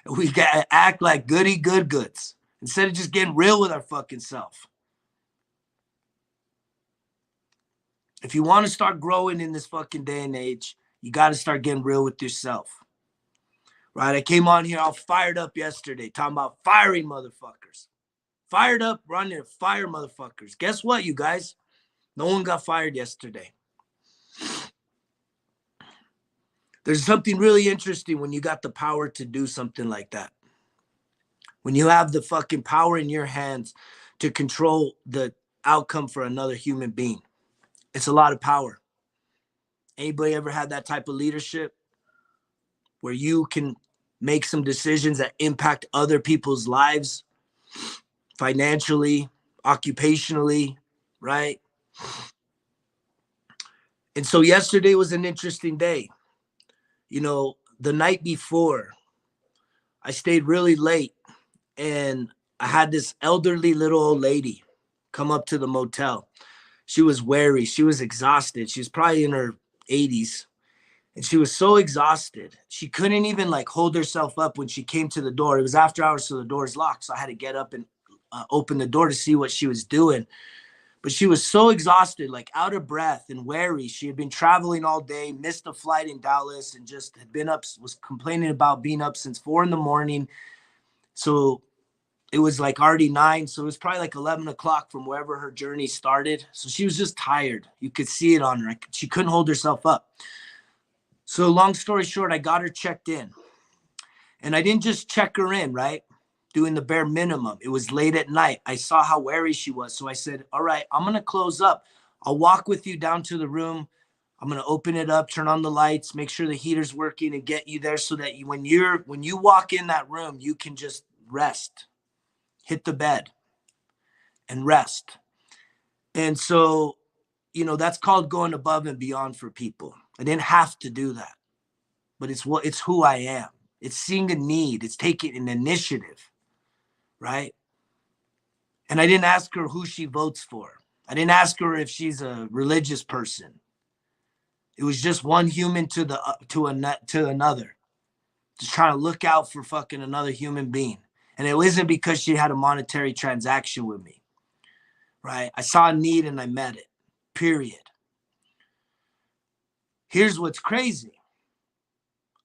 We gotta act like goody goods instead of just getting real with our fucking self. If you want to start growing in this fucking day and age, you got to start getting real with yourself. Right? I came on here all fired up yesterday talking about firing motherfuckers. Fired up, running to fire motherfuckers. Guess what, you guys? No one got fired yesterday. There's something really interesting when you got the power to do something like that. When you have the fucking power in your hands to control the outcome for another human being. It's a lot of power. Anybody ever had that type of leadership where you can make some decisions that impact other people's lives financially, occupationally, right? And so yesterday was an interesting day. You know, the night before, I stayed really late and I had this elderly little old lady come up to the motel. She was weary. She was exhausted. She was probably in her 80s. And she was so exhausted. She couldn't even like hold herself up when she came to the door. It was after hours, so the door is locked. So I had to get up and open the door to see what she was doing. But she was so exhausted, like out of breath and weary. She had been traveling all day, missed a flight in Dallas, and just had been up, was complaining about being up since 4 a.m. So it was like already 9. So it was probably like 11 o'clock from wherever her journey started. So she was just tired. You could see it on her. She couldn't hold herself up. So long story short, I got her checked in. And I didn't just check her in, right? Doing the bare minimum. It was late at night. I saw how weary she was. So I said, all right, I'm going to close up. I'll walk with you down to the room. I'm going to open it up, turn on the lights, make sure the heater's working and get you there so that when you walk in that room, you can just rest, hit the bed and rest. And so, you know, that's called going above and beyond for people. I didn't have to do that, but it's who I am. It's seeing a need. It's taking an initiative, right? And I didn't ask her who she votes for. I didn't ask her if she's a religious person. It was just one human to another, just trying to look out for fucking another human being. And it wasn't because she had a monetary transaction with me, right? I saw a need and I met it, period. Here's what's crazy.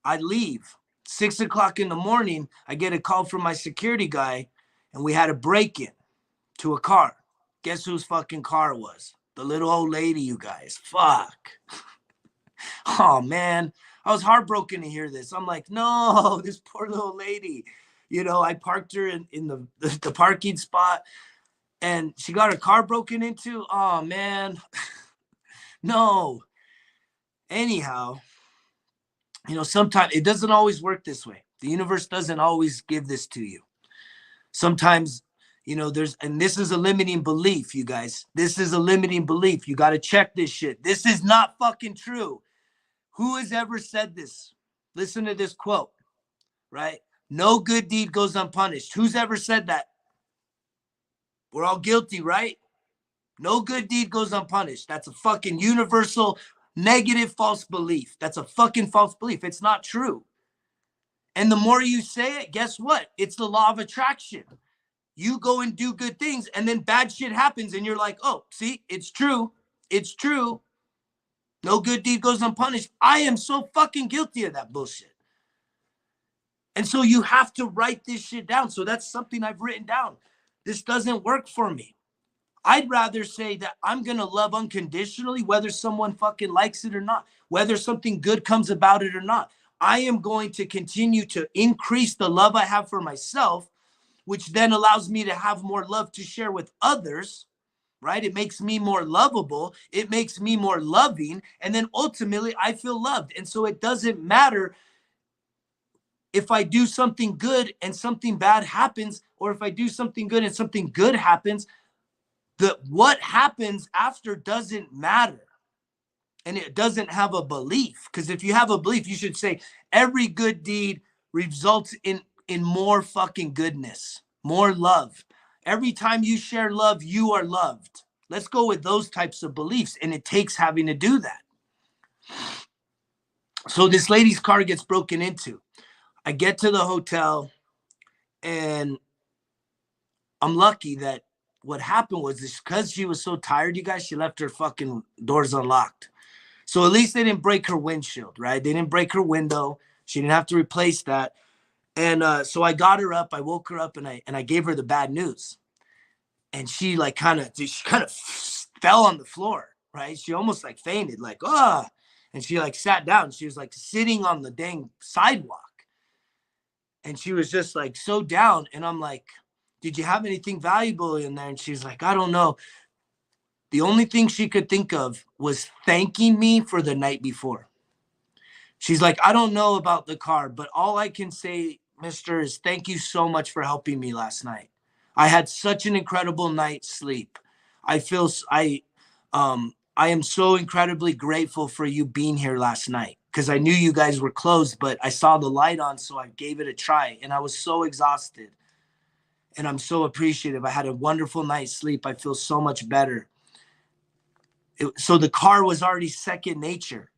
I leave 6 o'clock in the morning. I get a call from my security guy and we had a break-in to a car. Guess whose fucking car it was? The little old lady, you guys. Fuck. Oh, man. I was heartbroken to hear this. I'm like, no, this poor little lady. You know, I parked her in the parking spot and she got her car broken into. Oh, man. No. Anyhow, you know, sometimes it doesn't always work this way. The universe doesn't always give this to you. Sometimes, you know, and this is a limiting belief, you guys. This is a limiting belief. You got to check this shit. This is not fucking true. Who has ever said this? Listen to this quote, right? No good deed goes unpunished. Who's ever said that? We're all guilty, right? No good deed goes unpunished. That's a fucking universal negative false belief. That's a fucking false belief. It's not true. And the more you say it, guess what? It's the law of attraction. You go and do good things and then bad shit happens and you're like, oh, see, it's true. It's true. No good deed goes unpunished. I am so fucking guilty of that bullshit. And so you have to write this shit down. So that's something I've written down. This doesn't work for me. I'd rather say that I'm going to love unconditionally, whether someone fucking likes it or not, whether something good comes about it or not. I am going to continue to increase the love I have for myself, which then allows me to have more love to share with others, right? It makes me more lovable. It makes me more loving. And then ultimately I feel loved. And so it doesn't matter if I do something good and something bad happens, or if I do something good and something good happens. What happens after doesn't matter. And it doesn't have a belief. Because if you have a belief, you should say every good deed results in more fucking goodness, more love. Every time you share love, you are loved. Let's go with those types of beliefs. And it takes having to do that. So this lady's car gets broken into. I get to the hotel and I'm lucky that what happened was because she was so tired, you guys, she left her fucking doors unlocked. So at least they didn't break her windshield, right? They didn't break her window. She didn't have to replace that. And so I got her up, I woke her up and I gave her the bad news. And she kind of fell on the floor, right? She almost like fainted, like, ah. And she like sat down. She was like sitting on the dang sidewalk. And she was just like so down. And I'm like, did you have anything valuable in there? And she's like, I don't know. The only thing she could think of was thanking me for the night before. She's like, I don't know about the car, but all I can say, mister, is thank you so much for helping me last night. I had such an incredible night's sleep. I am so incredibly grateful for you being here last night because I knew you guys were closed, but I saw the light on, so I gave it a try. And I was so exhausted. And I'm so appreciative. I had a wonderful night's sleep. I feel so much better. So the car was already second nature.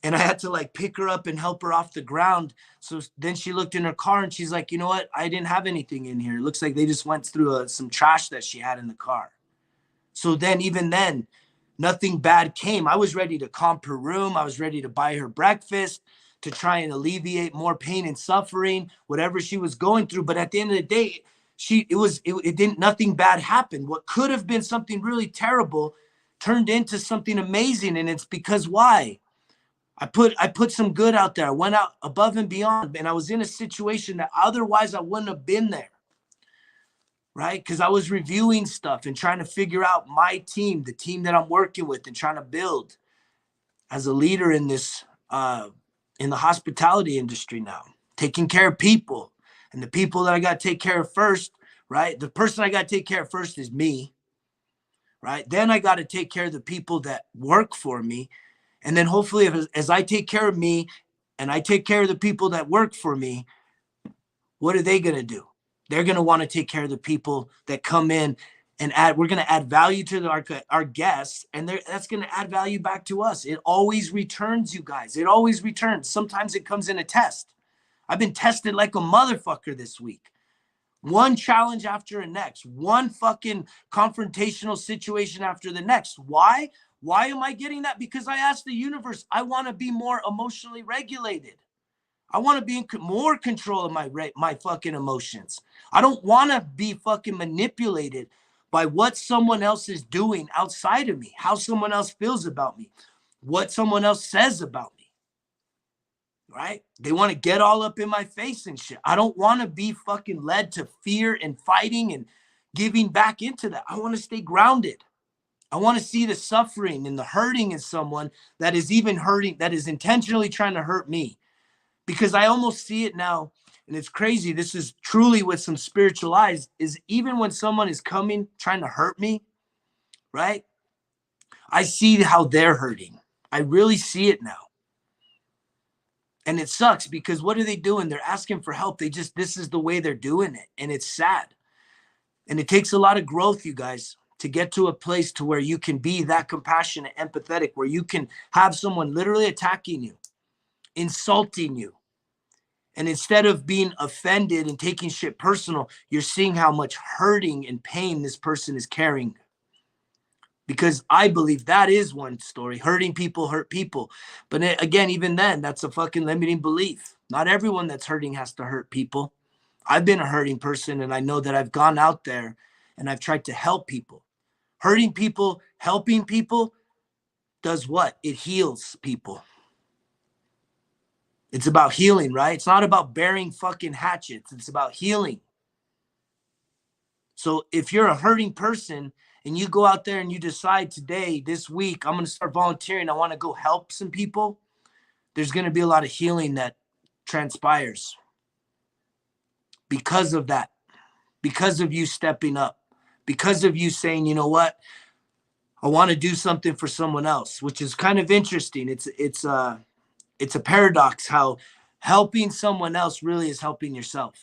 And I had to like pick her up and help her off the ground. So then she looked in her car and she's like, you know what? I didn't have anything in here. It looks like they just went through some trash that she had in the car. So then, even then, nothing bad came. I was ready to comp her room. I was ready to buy her breakfast to try and alleviate more pain and suffering, whatever she was going through. But at the end of the day, nothing bad happened. What could have been something really terrible turned into something amazing. And it's because why? I put some good out there. I went out above and beyond, and I was in a situation that otherwise I wouldn't have been there. Right? Because I was reviewing stuff and trying to figure out my team, the team that I'm working with and trying to build as a leader in this, in the hospitality industry now, taking care of people. And the people that I got to take care of first, right? The person I got to take care of first is me, right? Then I got to take care of the people that work for me. And then hopefully as I take care of me and I take care of the people that work for me, what are they going to do? They're going to want to take care of the people that come in and we're going to add value to our guests, and that's going to add value back to us. It always returns, you guys. It always returns. Sometimes it comes in a test. I've been tested like a motherfucker this week. One challenge after the next, one fucking confrontational situation after the next. Why? Why am I getting that? Because I asked the universe, I want to be more emotionally regulated. I want to be in more control of my fucking emotions. I don't want to be fucking manipulated by what someone else is doing outside of me, how someone else feels about me, what someone else says about me. Right? They want to get all up in my face and shit. I don't want to be fucking led to fear and fighting and giving back into that. I want to stay grounded. I want to see the suffering and the hurting in someone that is even hurting, that is intentionally trying to hurt me. Because I almost see it now, and it's crazy. This is truly with some spiritual eyes, is even when someone is coming, trying to hurt me, right? I see how they're hurting. I really see it now. And it sucks because what are they doing? They're asking for help. This is the way they're doing it. And it's sad. And it takes a lot of growth, you guys, to get to a place to where you can be that compassionate, empathetic, where you can have someone literally attacking you, insulting you. And instead of being offended and taking shit personal, you're seeing how much hurting and pain this person is carrying. Because I believe that is one story. Hurting people hurt people. But again, even then, that's a fucking limiting belief. Not everyone that's hurting has to hurt people. I've been a hurting person, and I know that I've gone out there and I've tried to help people. Hurting people, helping people does what? It heals people. It's about healing, right? It's not about bearing fucking hatchets. It's about healing. So if you're a hurting person and you go out there and you decide today, this week, I'm going to start volunteering, I want to go help some people, there's going to be a lot of healing that transpires because of that, because of you stepping up, because of you saying, you know what, I want to do something for someone else, which is kind of interesting. It's a paradox how helping someone else really is helping yourself.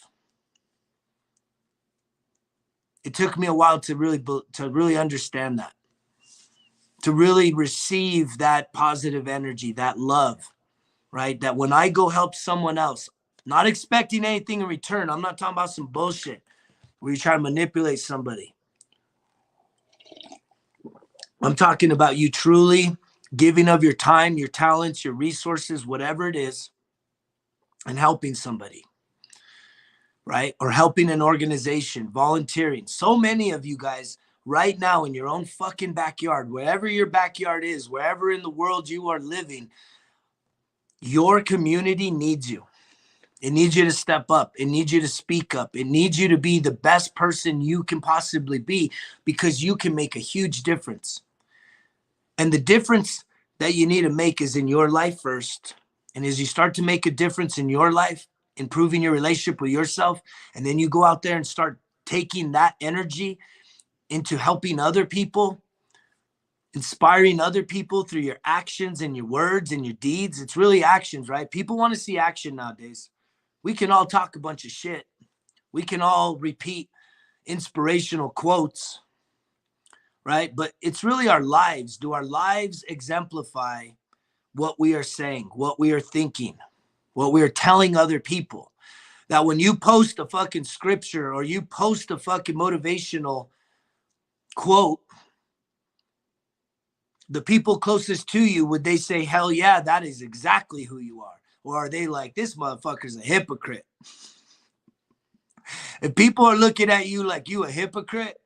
It took me a while to really understand that, to really receive that positive energy, that love, right? That when I go help someone else, not expecting anything in return. I'm not talking about some bullshit where you try to manipulate somebody. I'm talking about you truly giving of your time, your talents, your resources, whatever it is, and helping somebody. Right? Or helping an organization, volunteering. So many of you guys right now in your own fucking backyard, wherever your backyard is, wherever in the world you are living, your community needs you. It needs you to step up. It needs you to speak up. It needs you to be the best person you can possibly be, because you can make a huge difference. And the difference that you need to make is in your life first. And as you start to make a difference in your life, improving your relationship with yourself, and then you go out there and start taking that energy into helping other people, inspiring other people through your actions and your words and your deeds. It's really actions, right? People want to see action nowadays. We can all talk a bunch of shit. We can all repeat inspirational quotes, right? But it's really our lives. Do our lives exemplify what we are saying, what we are thinking, what we are telling other people? That when you post a fucking scripture or you post a fucking motivational quote, the people closest to you, would they say, hell yeah, that is exactly who you are? Or are they like, this motherfucker's a hypocrite? If people are looking at you like you a hypocrite,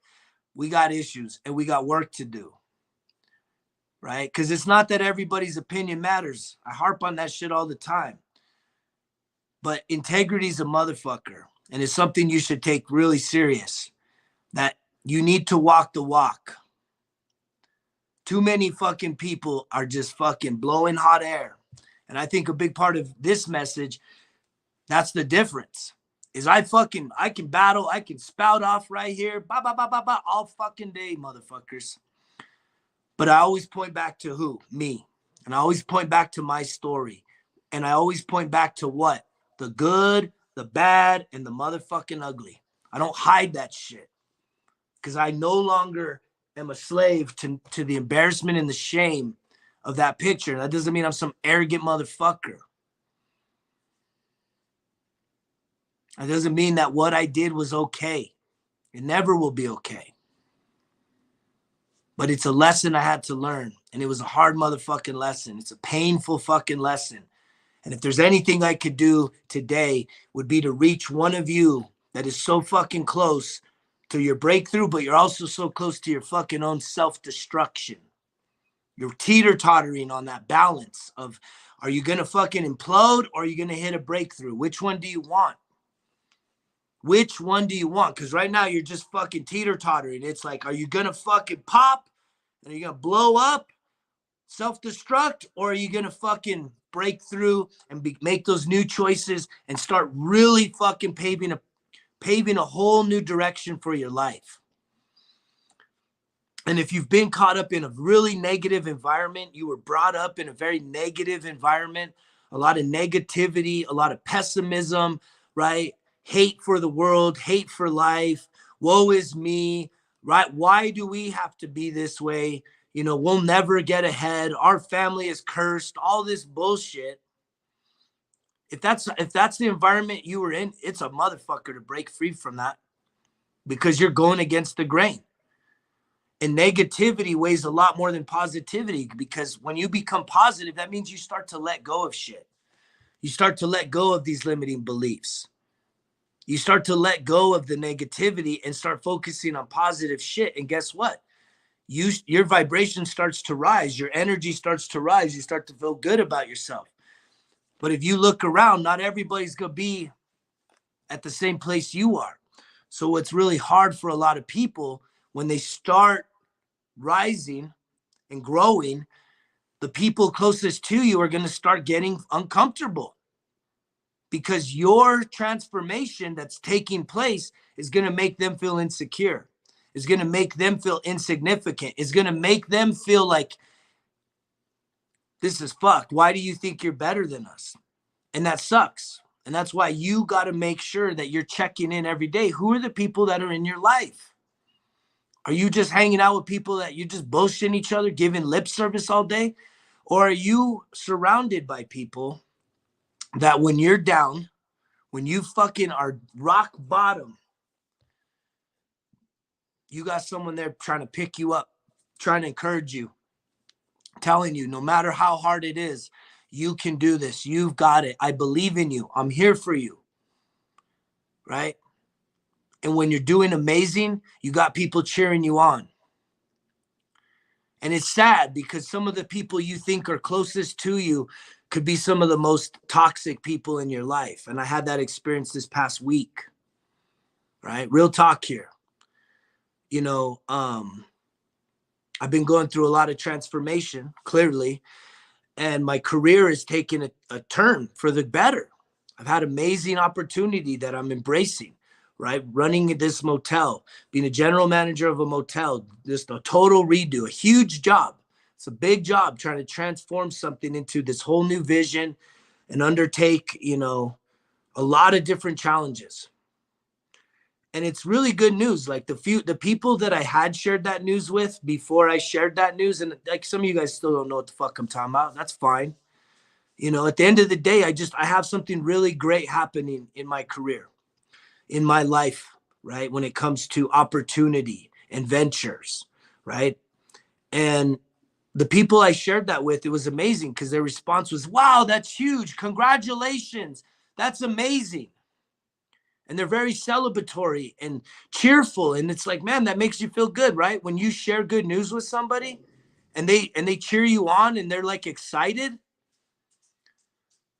we got issues and we got work to do. Right? Because it's not that everybody's opinion matters. I harp on that shit all the time. But integrity is a motherfucker. And it's something you should take really serious. That you need to walk the walk. Too many fucking people are just fucking blowing hot air. And I think a big part of this message, that's the difference. Is I can battle, I can spout off right here, all fucking day, motherfuckers. But I always point back to who? Me. And I always point back to my story. And I always point back to what? The good, the bad, and the motherfucking ugly. I don't hide that shit. because I no longer am a slave to the embarrassment and the shame of that picture. That doesn't mean I'm some arrogant motherfucker. That doesn't mean that what I did was okay. It never will be okay. But it's a lesson I had to learn. And it was a hard motherfucking lesson. It's a painful fucking lesson. And if there's anything I could do today, would be to reach one of you that is so fucking close to your breakthrough, but you're also so close to your fucking own self-destruction. You're teeter-tottering on that balance of, are you going to fucking implode or are you going to hit a breakthrough? Which one do you want? Which one do you want? Because right now you're just fucking teeter-tottering. It's like, are you going to fucking pop? And are you going to blow up, self-destruct? Or are you going to fucking break through and make those new choices and start really fucking paving a whole new direction for your life? And if you've been caught up in a really negative environment, you were brought up in a very negative environment, a lot of negativity, a lot of pessimism, right? Hate for the world, hate for life, woe is me, right? Why do we have to be this way? You know, we'll never get ahead. Our family is cursed, all this bullshit. If that's the environment you were in, it's a motherfucker to break free from that, because you're going against the grain. And negativity weighs a lot more than positivity, because when you become positive, that means you start to let go of shit. You start to let go of these limiting beliefs. You start to let go of the negativity and start focusing on positive shit. And guess what? Your vibration starts to rise. Your energy starts to rise. You start to feel good about yourself. But if you look around, not everybody's going to be at the same place you are. So it's really hard for a lot of people when they start rising and growing. The people closest to you are going to start getting uncomfortable, because your transformation that's taking place is going to make them feel insecure, is going to make them feel insignificant, is going to make them feel like, this is fucked. Why do you think you're better than us? And that sucks. And that's why you got to make sure that you're checking in every day. Who are the people that are in your life? Are you just hanging out with people that you just bullshitting each other, giving lip service all day? Or are you surrounded by people that when you're down, when you fucking are rock bottom, you got someone there trying to pick you up, trying to encourage you, telling you no matter how hard it is, you can do this. You've got it. I believe in you. I'm here for you. Right? And when you're doing amazing, you got people cheering you on. And it's sad because some of the people you think are closest to you could be some of the most toxic people in your life. And I had that experience this past week. Right? Real talk here. You know, I've been going through a lot of transformation, clearly, and my career is taking a turn for the better. I've had amazing opportunity that I'm embracing, right? Running this motel, being a general manager of a motel, just a total redo, a huge job. It's a big job trying to transform something into this whole new vision and undertake, you know, a lot of different challenges. And it's really good news. Like the people that I had shared that news with before I shared that news, and like some of you guys still don't know what the fuck I'm talking about. That's fine. You know, at the end of the day, I have something really great happening in my career, in my life, right? When it comes to opportunity and ventures, right? And the people I shared that with, it was amazing because their response was, wow, that's huge. Congratulations. That's amazing. And they're very celebratory and cheerful. And it's like, man, that makes you feel good, right? When you share good news with somebody and they cheer you on and they're like excited.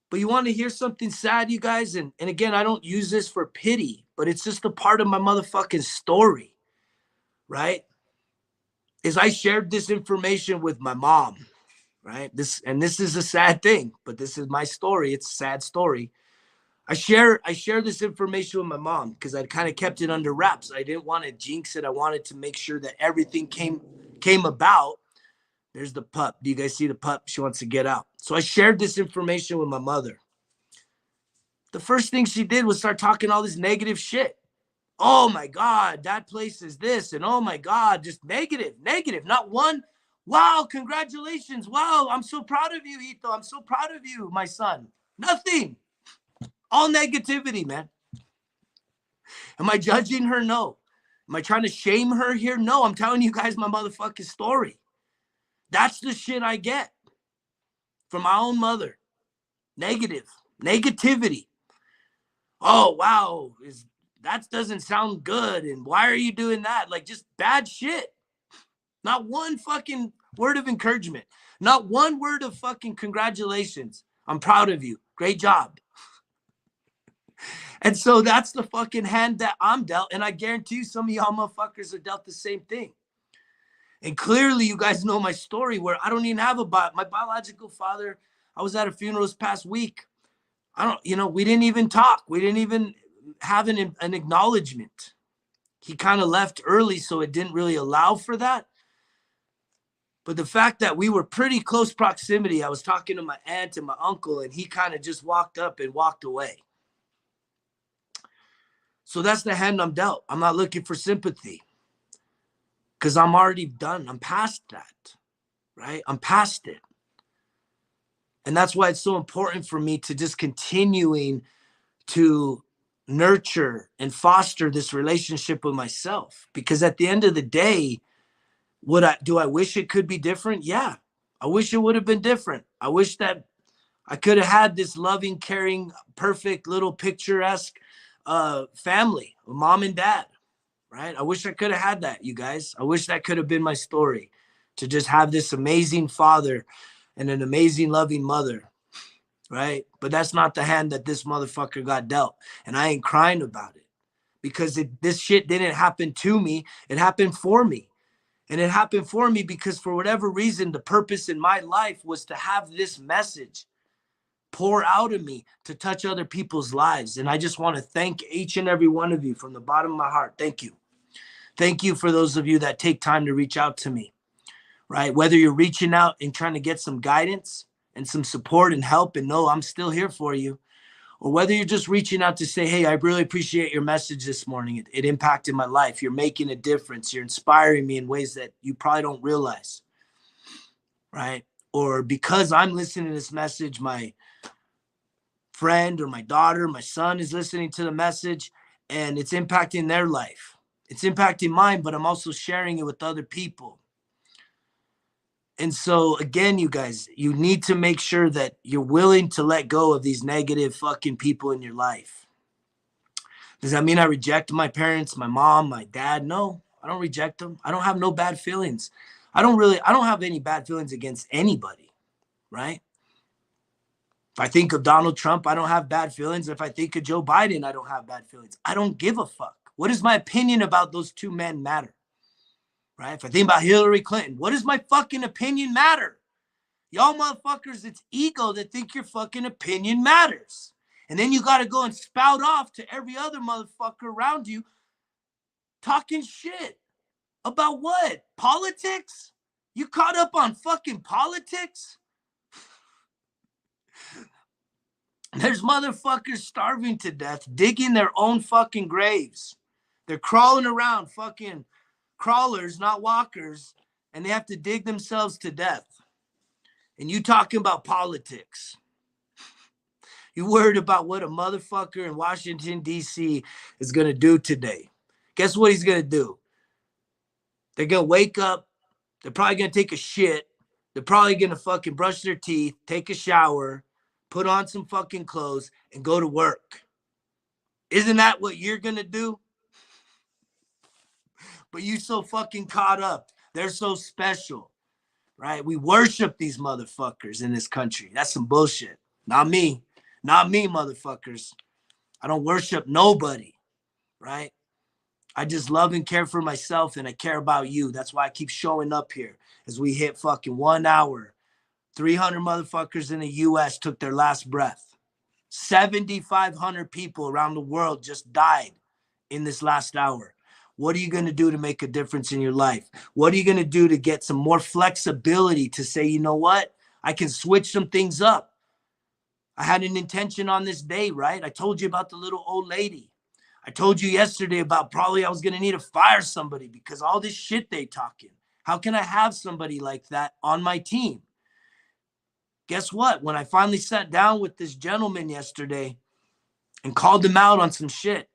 But you want to hear something sad, you guys? And again, I don't use this for pity, but it's just a part of my motherfucking story, right? Is I shared this information with my mom, right? This is a sad thing, but this is my story. It's a sad story. I share this information with my mom because I kind of kept it under wraps. I didn't want to jinx it. I wanted to make sure that everything came about. There's the pup. Do you guys see the pup? She wants to get out. So I shared this information with my mother. The first thing she did was start talking all this negative shit. Oh my God, that place is this. And oh my God, just negative, negative. Not one. Wow, congratulations. Wow, I'm so proud of you, Hito. I'm so proud of you, my son. Nothing. All negativity, man. Am I judging her? No. Am I trying to shame her here? No. I'm telling you guys my motherfucking story. That's the shit I get from my own mother. Negative. Negativity. Oh, wow. That doesn't sound good. And why are you doing that? Like, just bad shit. Not one fucking word of encouragement. Not one word of fucking congratulations. I'm proud of you. Great job. And so that's the fucking hand that I'm dealt. And I guarantee you some of y'all motherfuckers are dealt the same thing. And clearly you guys know my story where I don't even have my biological father. I was at a funeral this past week. We didn't even talk. We didn't even have an acknowledgement. He kind of left early, so it didn't really allow for that. But the fact that we were pretty close proximity, I was talking to my aunt and my uncle, and he kind of just walked up and walked away. So that's the hand I'm dealt. I'm not looking for sympathy because I'm already done. I'm past that, right? I'm past it. And that's why it's so important for me to just continuing to nurture and foster this relationship with myself. Because at the end of the day, do I wish it could be different? Yeah. I wish it would have been different. I wish that I could have had this loving, caring, perfect little picturesque family, mom and dad, right? I wish I could have had that, you guys. I wish that could have been my story, to just have this amazing father and an amazing loving mother, right? But that's not the hand that this motherfucker got dealt. And I ain't crying about it because this shit didn't happen to me. It happened for me. And it happened for me because for whatever reason, the purpose in my life was to have this message pour out of me to touch other people's lives. And I just want to thank each and every one of you from the bottom of my heart. Thank you. Thank you for those of you that take time to reach out to me, right? Whether you're reaching out and trying to get some guidance and some support and help and know I'm still here for you, or whether you're just reaching out to say, hey, I really appreciate your message this morning. It impacted my life. You're making a difference. You're inspiring me in ways that you probably don't realize, right? Or because I'm listening to this message, my friend or my daughter, my son is listening to the message and it's impacting their life. It's impacting mine, but I'm also sharing it with other people. And so again, you guys, you need to make sure that you're willing to let go of these negative fucking people in your life. Does that mean I reject my parents, my mom, my dad? No, I don't reject them. I don't have no bad feelings. I don't have any bad feelings against anybody, right? If I think of Donald Trump, I don't have bad feelings. If I think of Joe Biden, I don't have bad feelings. I don't give a fuck. What does my opinion about those two men matter? Right? If I think about Hillary Clinton, what does my fucking opinion matter? Y'all motherfuckers, it's ego that think your fucking opinion matters. And then you got to go and spout off to every other motherfucker around you talking shit about what? Politics? You caught up on fucking politics? There's motherfuckers starving to death, digging their own fucking graves. They're crawling around, fucking crawlers, not walkers, and they have to dig themselves to death. And you talking about politics. You worried about what a motherfucker in Washington, D.C. is going to do today. Guess what he's going to do? They're going to wake up. They're probably going to take a shit. They're probably going to fucking brush their teeth, take a shower, put on some fucking clothes, and go to work. Isn't that what you're going to do? But you so fucking caught up. They're so special, right? We worship these motherfuckers in this country. That's some bullshit. Not me. Not me, motherfuckers. I don't worship nobody, right? I just love and care for myself, and I care about you. That's why I keep showing up here as we hit fucking 1 hour. 300 motherfuckers in the U.S. took their last breath. 7,500 people around the world just died in this last hour. What are you going to do to make a difference in your life? What are you going to do to get some more flexibility to say, you know what? I can switch some things up. I had an intention on this day, right? I told you about the little old lady. I told you yesterday about probably I was going to need to fire somebody because all this shit they talking. How can I have somebody like that on my team? Guess what? When I finally sat down with this gentleman yesterday and called him out on some shit,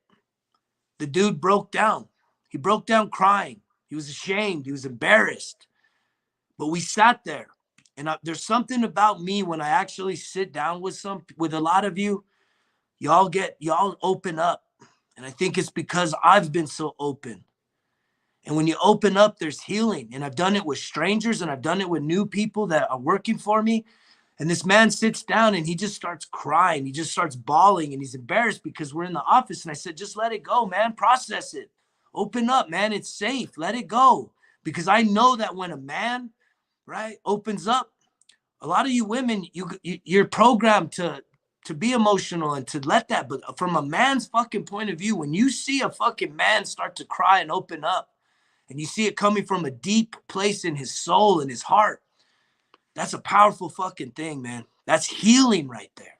the dude broke down. He broke down crying. He was ashamed. He was embarrassed. But we sat there. And there's something about me when I actually sit down with a lot of you, y'all open up. And I think it's because I've been so open. And when you open up, there's healing. And I've done it with strangers and I've done it with new people that are working for me. And this man sits down and he just starts crying. He just starts bawling and he's embarrassed because we're in the office. And I said, just let it go, man. Process it. Open up, man. It's safe. Let it go. Because I know that when a man, right, opens up, a lot of you women, you're programmed to be emotional and to let that. But from a man's fucking point of view, when you see a fucking man start to cry and open up, and you see it coming from a deep place in his soul and his heart, that's a powerful fucking thing, man. That's healing right there.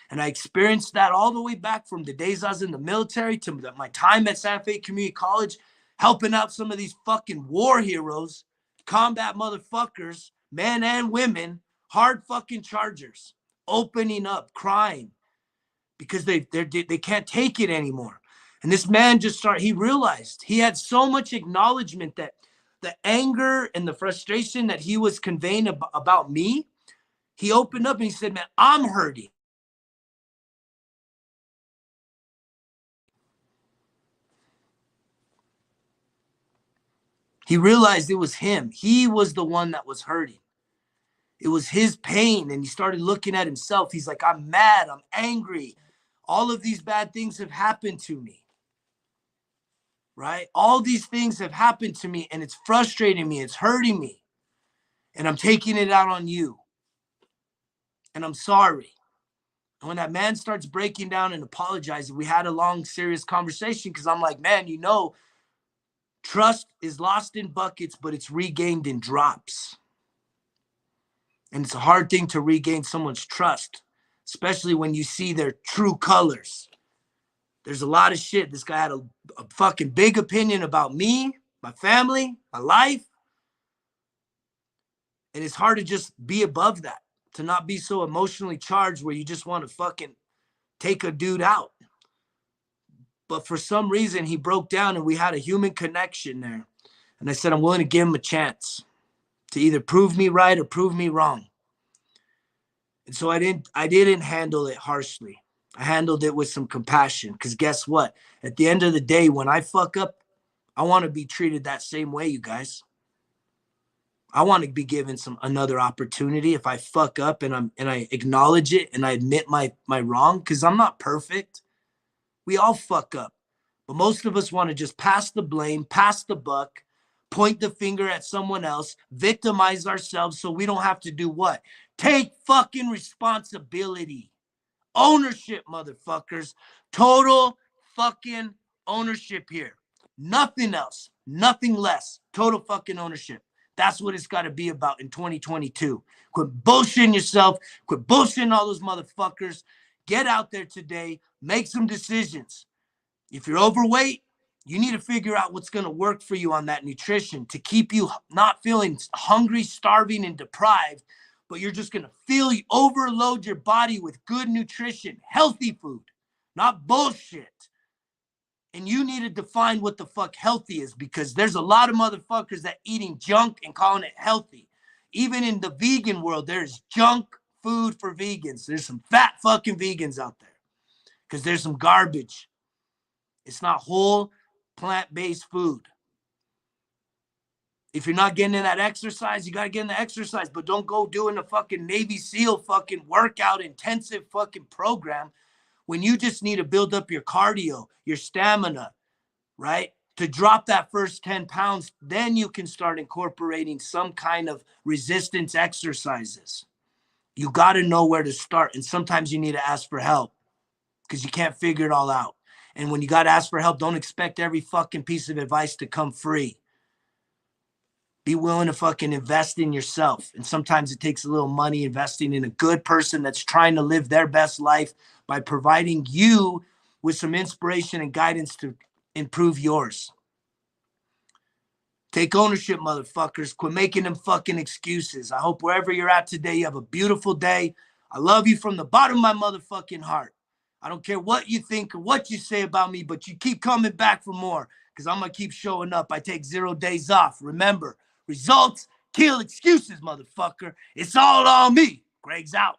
And I experienced that all the way back from the days I was in the military to my time at Santa Fe Community College, helping out some of these fucking war heroes, combat motherfuckers, men and women, hard fucking chargers, opening up, crying because they can't take it anymore. And this man he realized he had so much acknowledgement that the anger and the frustration that he was conveying about me, he opened up and he said, man, I'm hurting. He realized it was him. He was the one that was hurting. It was his pain. And he started looking at himself. He's like, I'm mad. I'm angry. All of these bad things have happened to me. Right? All these things have happened to me and it's frustrating me. It's hurting me. And I'm taking it out on you. And I'm sorry. And when that man starts breaking down and apologizing, we had a long, serious conversation because I'm like, man, trust is lost in buckets, but it's regained in drops. And it's a hard thing to regain someone's trust, especially when you see their true colors. There's a lot of shit. This guy had a fucking big opinion about me, my family, my life. And it's hard to just be above that, to not be so emotionally charged where you just want to fucking take a dude out. But for some reason, he broke down and we had a human connection there. And I said, I'm willing to give him a chance to either prove me right or prove me wrong. And so I didn't handle it harshly. I handled it with some compassion because guess what? At the end of the day, when I fuck up, I want to be treated that same way, you guys. I want to be given another opportunity if I fuck up and I acknowledge it and I admit my wrong because I'm not perfect. We all fuck up. But most of us want to just pass the blame, pass the buck, point the finger at someone else, victimize ourselves so we don't have to do what? Take fucking responsibility. Ownership, motherfuckers. Total fucking ownership here. Nothing else. Nothing less. Total fucking ownership. That's what it's got to be about in 2022. Quit bullshitting yourself. Quit bullshitting all those motherfuckers. Get out there today. Make some decisions. If you're overweight, you need to figure out what's going to work for you on that nutrition to keep you not feeling hungry, starving, and deprived, but you're just going to overload your body with good nutrition, healthy food, not bullshit. And you need to define what the fuck healthy is because there's a lot of motherfuckers that eating junk and calling it healthy. Even in the vegan world, there's junk food for vegans. There's some fat fucking vegans out there because there's some garbage. It's not whole plant-based food. If you're not getting in that exercise, you got to get in the exercise, but don't go doing a fucking Navy SEAL fucking workout intensive fucking program when you just need to build up your cardio, your stamina, right? To drop that first 10 pounds, then you can start incorporating some kind of resistance exercises. You got to know where to start. And sometimes you need to ask for help because you can't figure it all out. And when you got to ask for help, don't expect every fucking piece of advice to come free. Be willing to fucking invest in yourself. And sometimes it takes a little money investing in a good person that's trying to live their best life by providing you with some inspiration and guidance to improve yours. Take ownership, motherfuckers. Quit making them fucking excuses. I hope wherever you're at today, you have a beautiful day. I love you from the bottom of my motherfucking heart. I don't care what you think or what you say about me, but you keep coming back for more because I'm going to keep showing up. I take 0 days off. Remember, results kill excuses, motherfucker. It's all on me. Greg's out.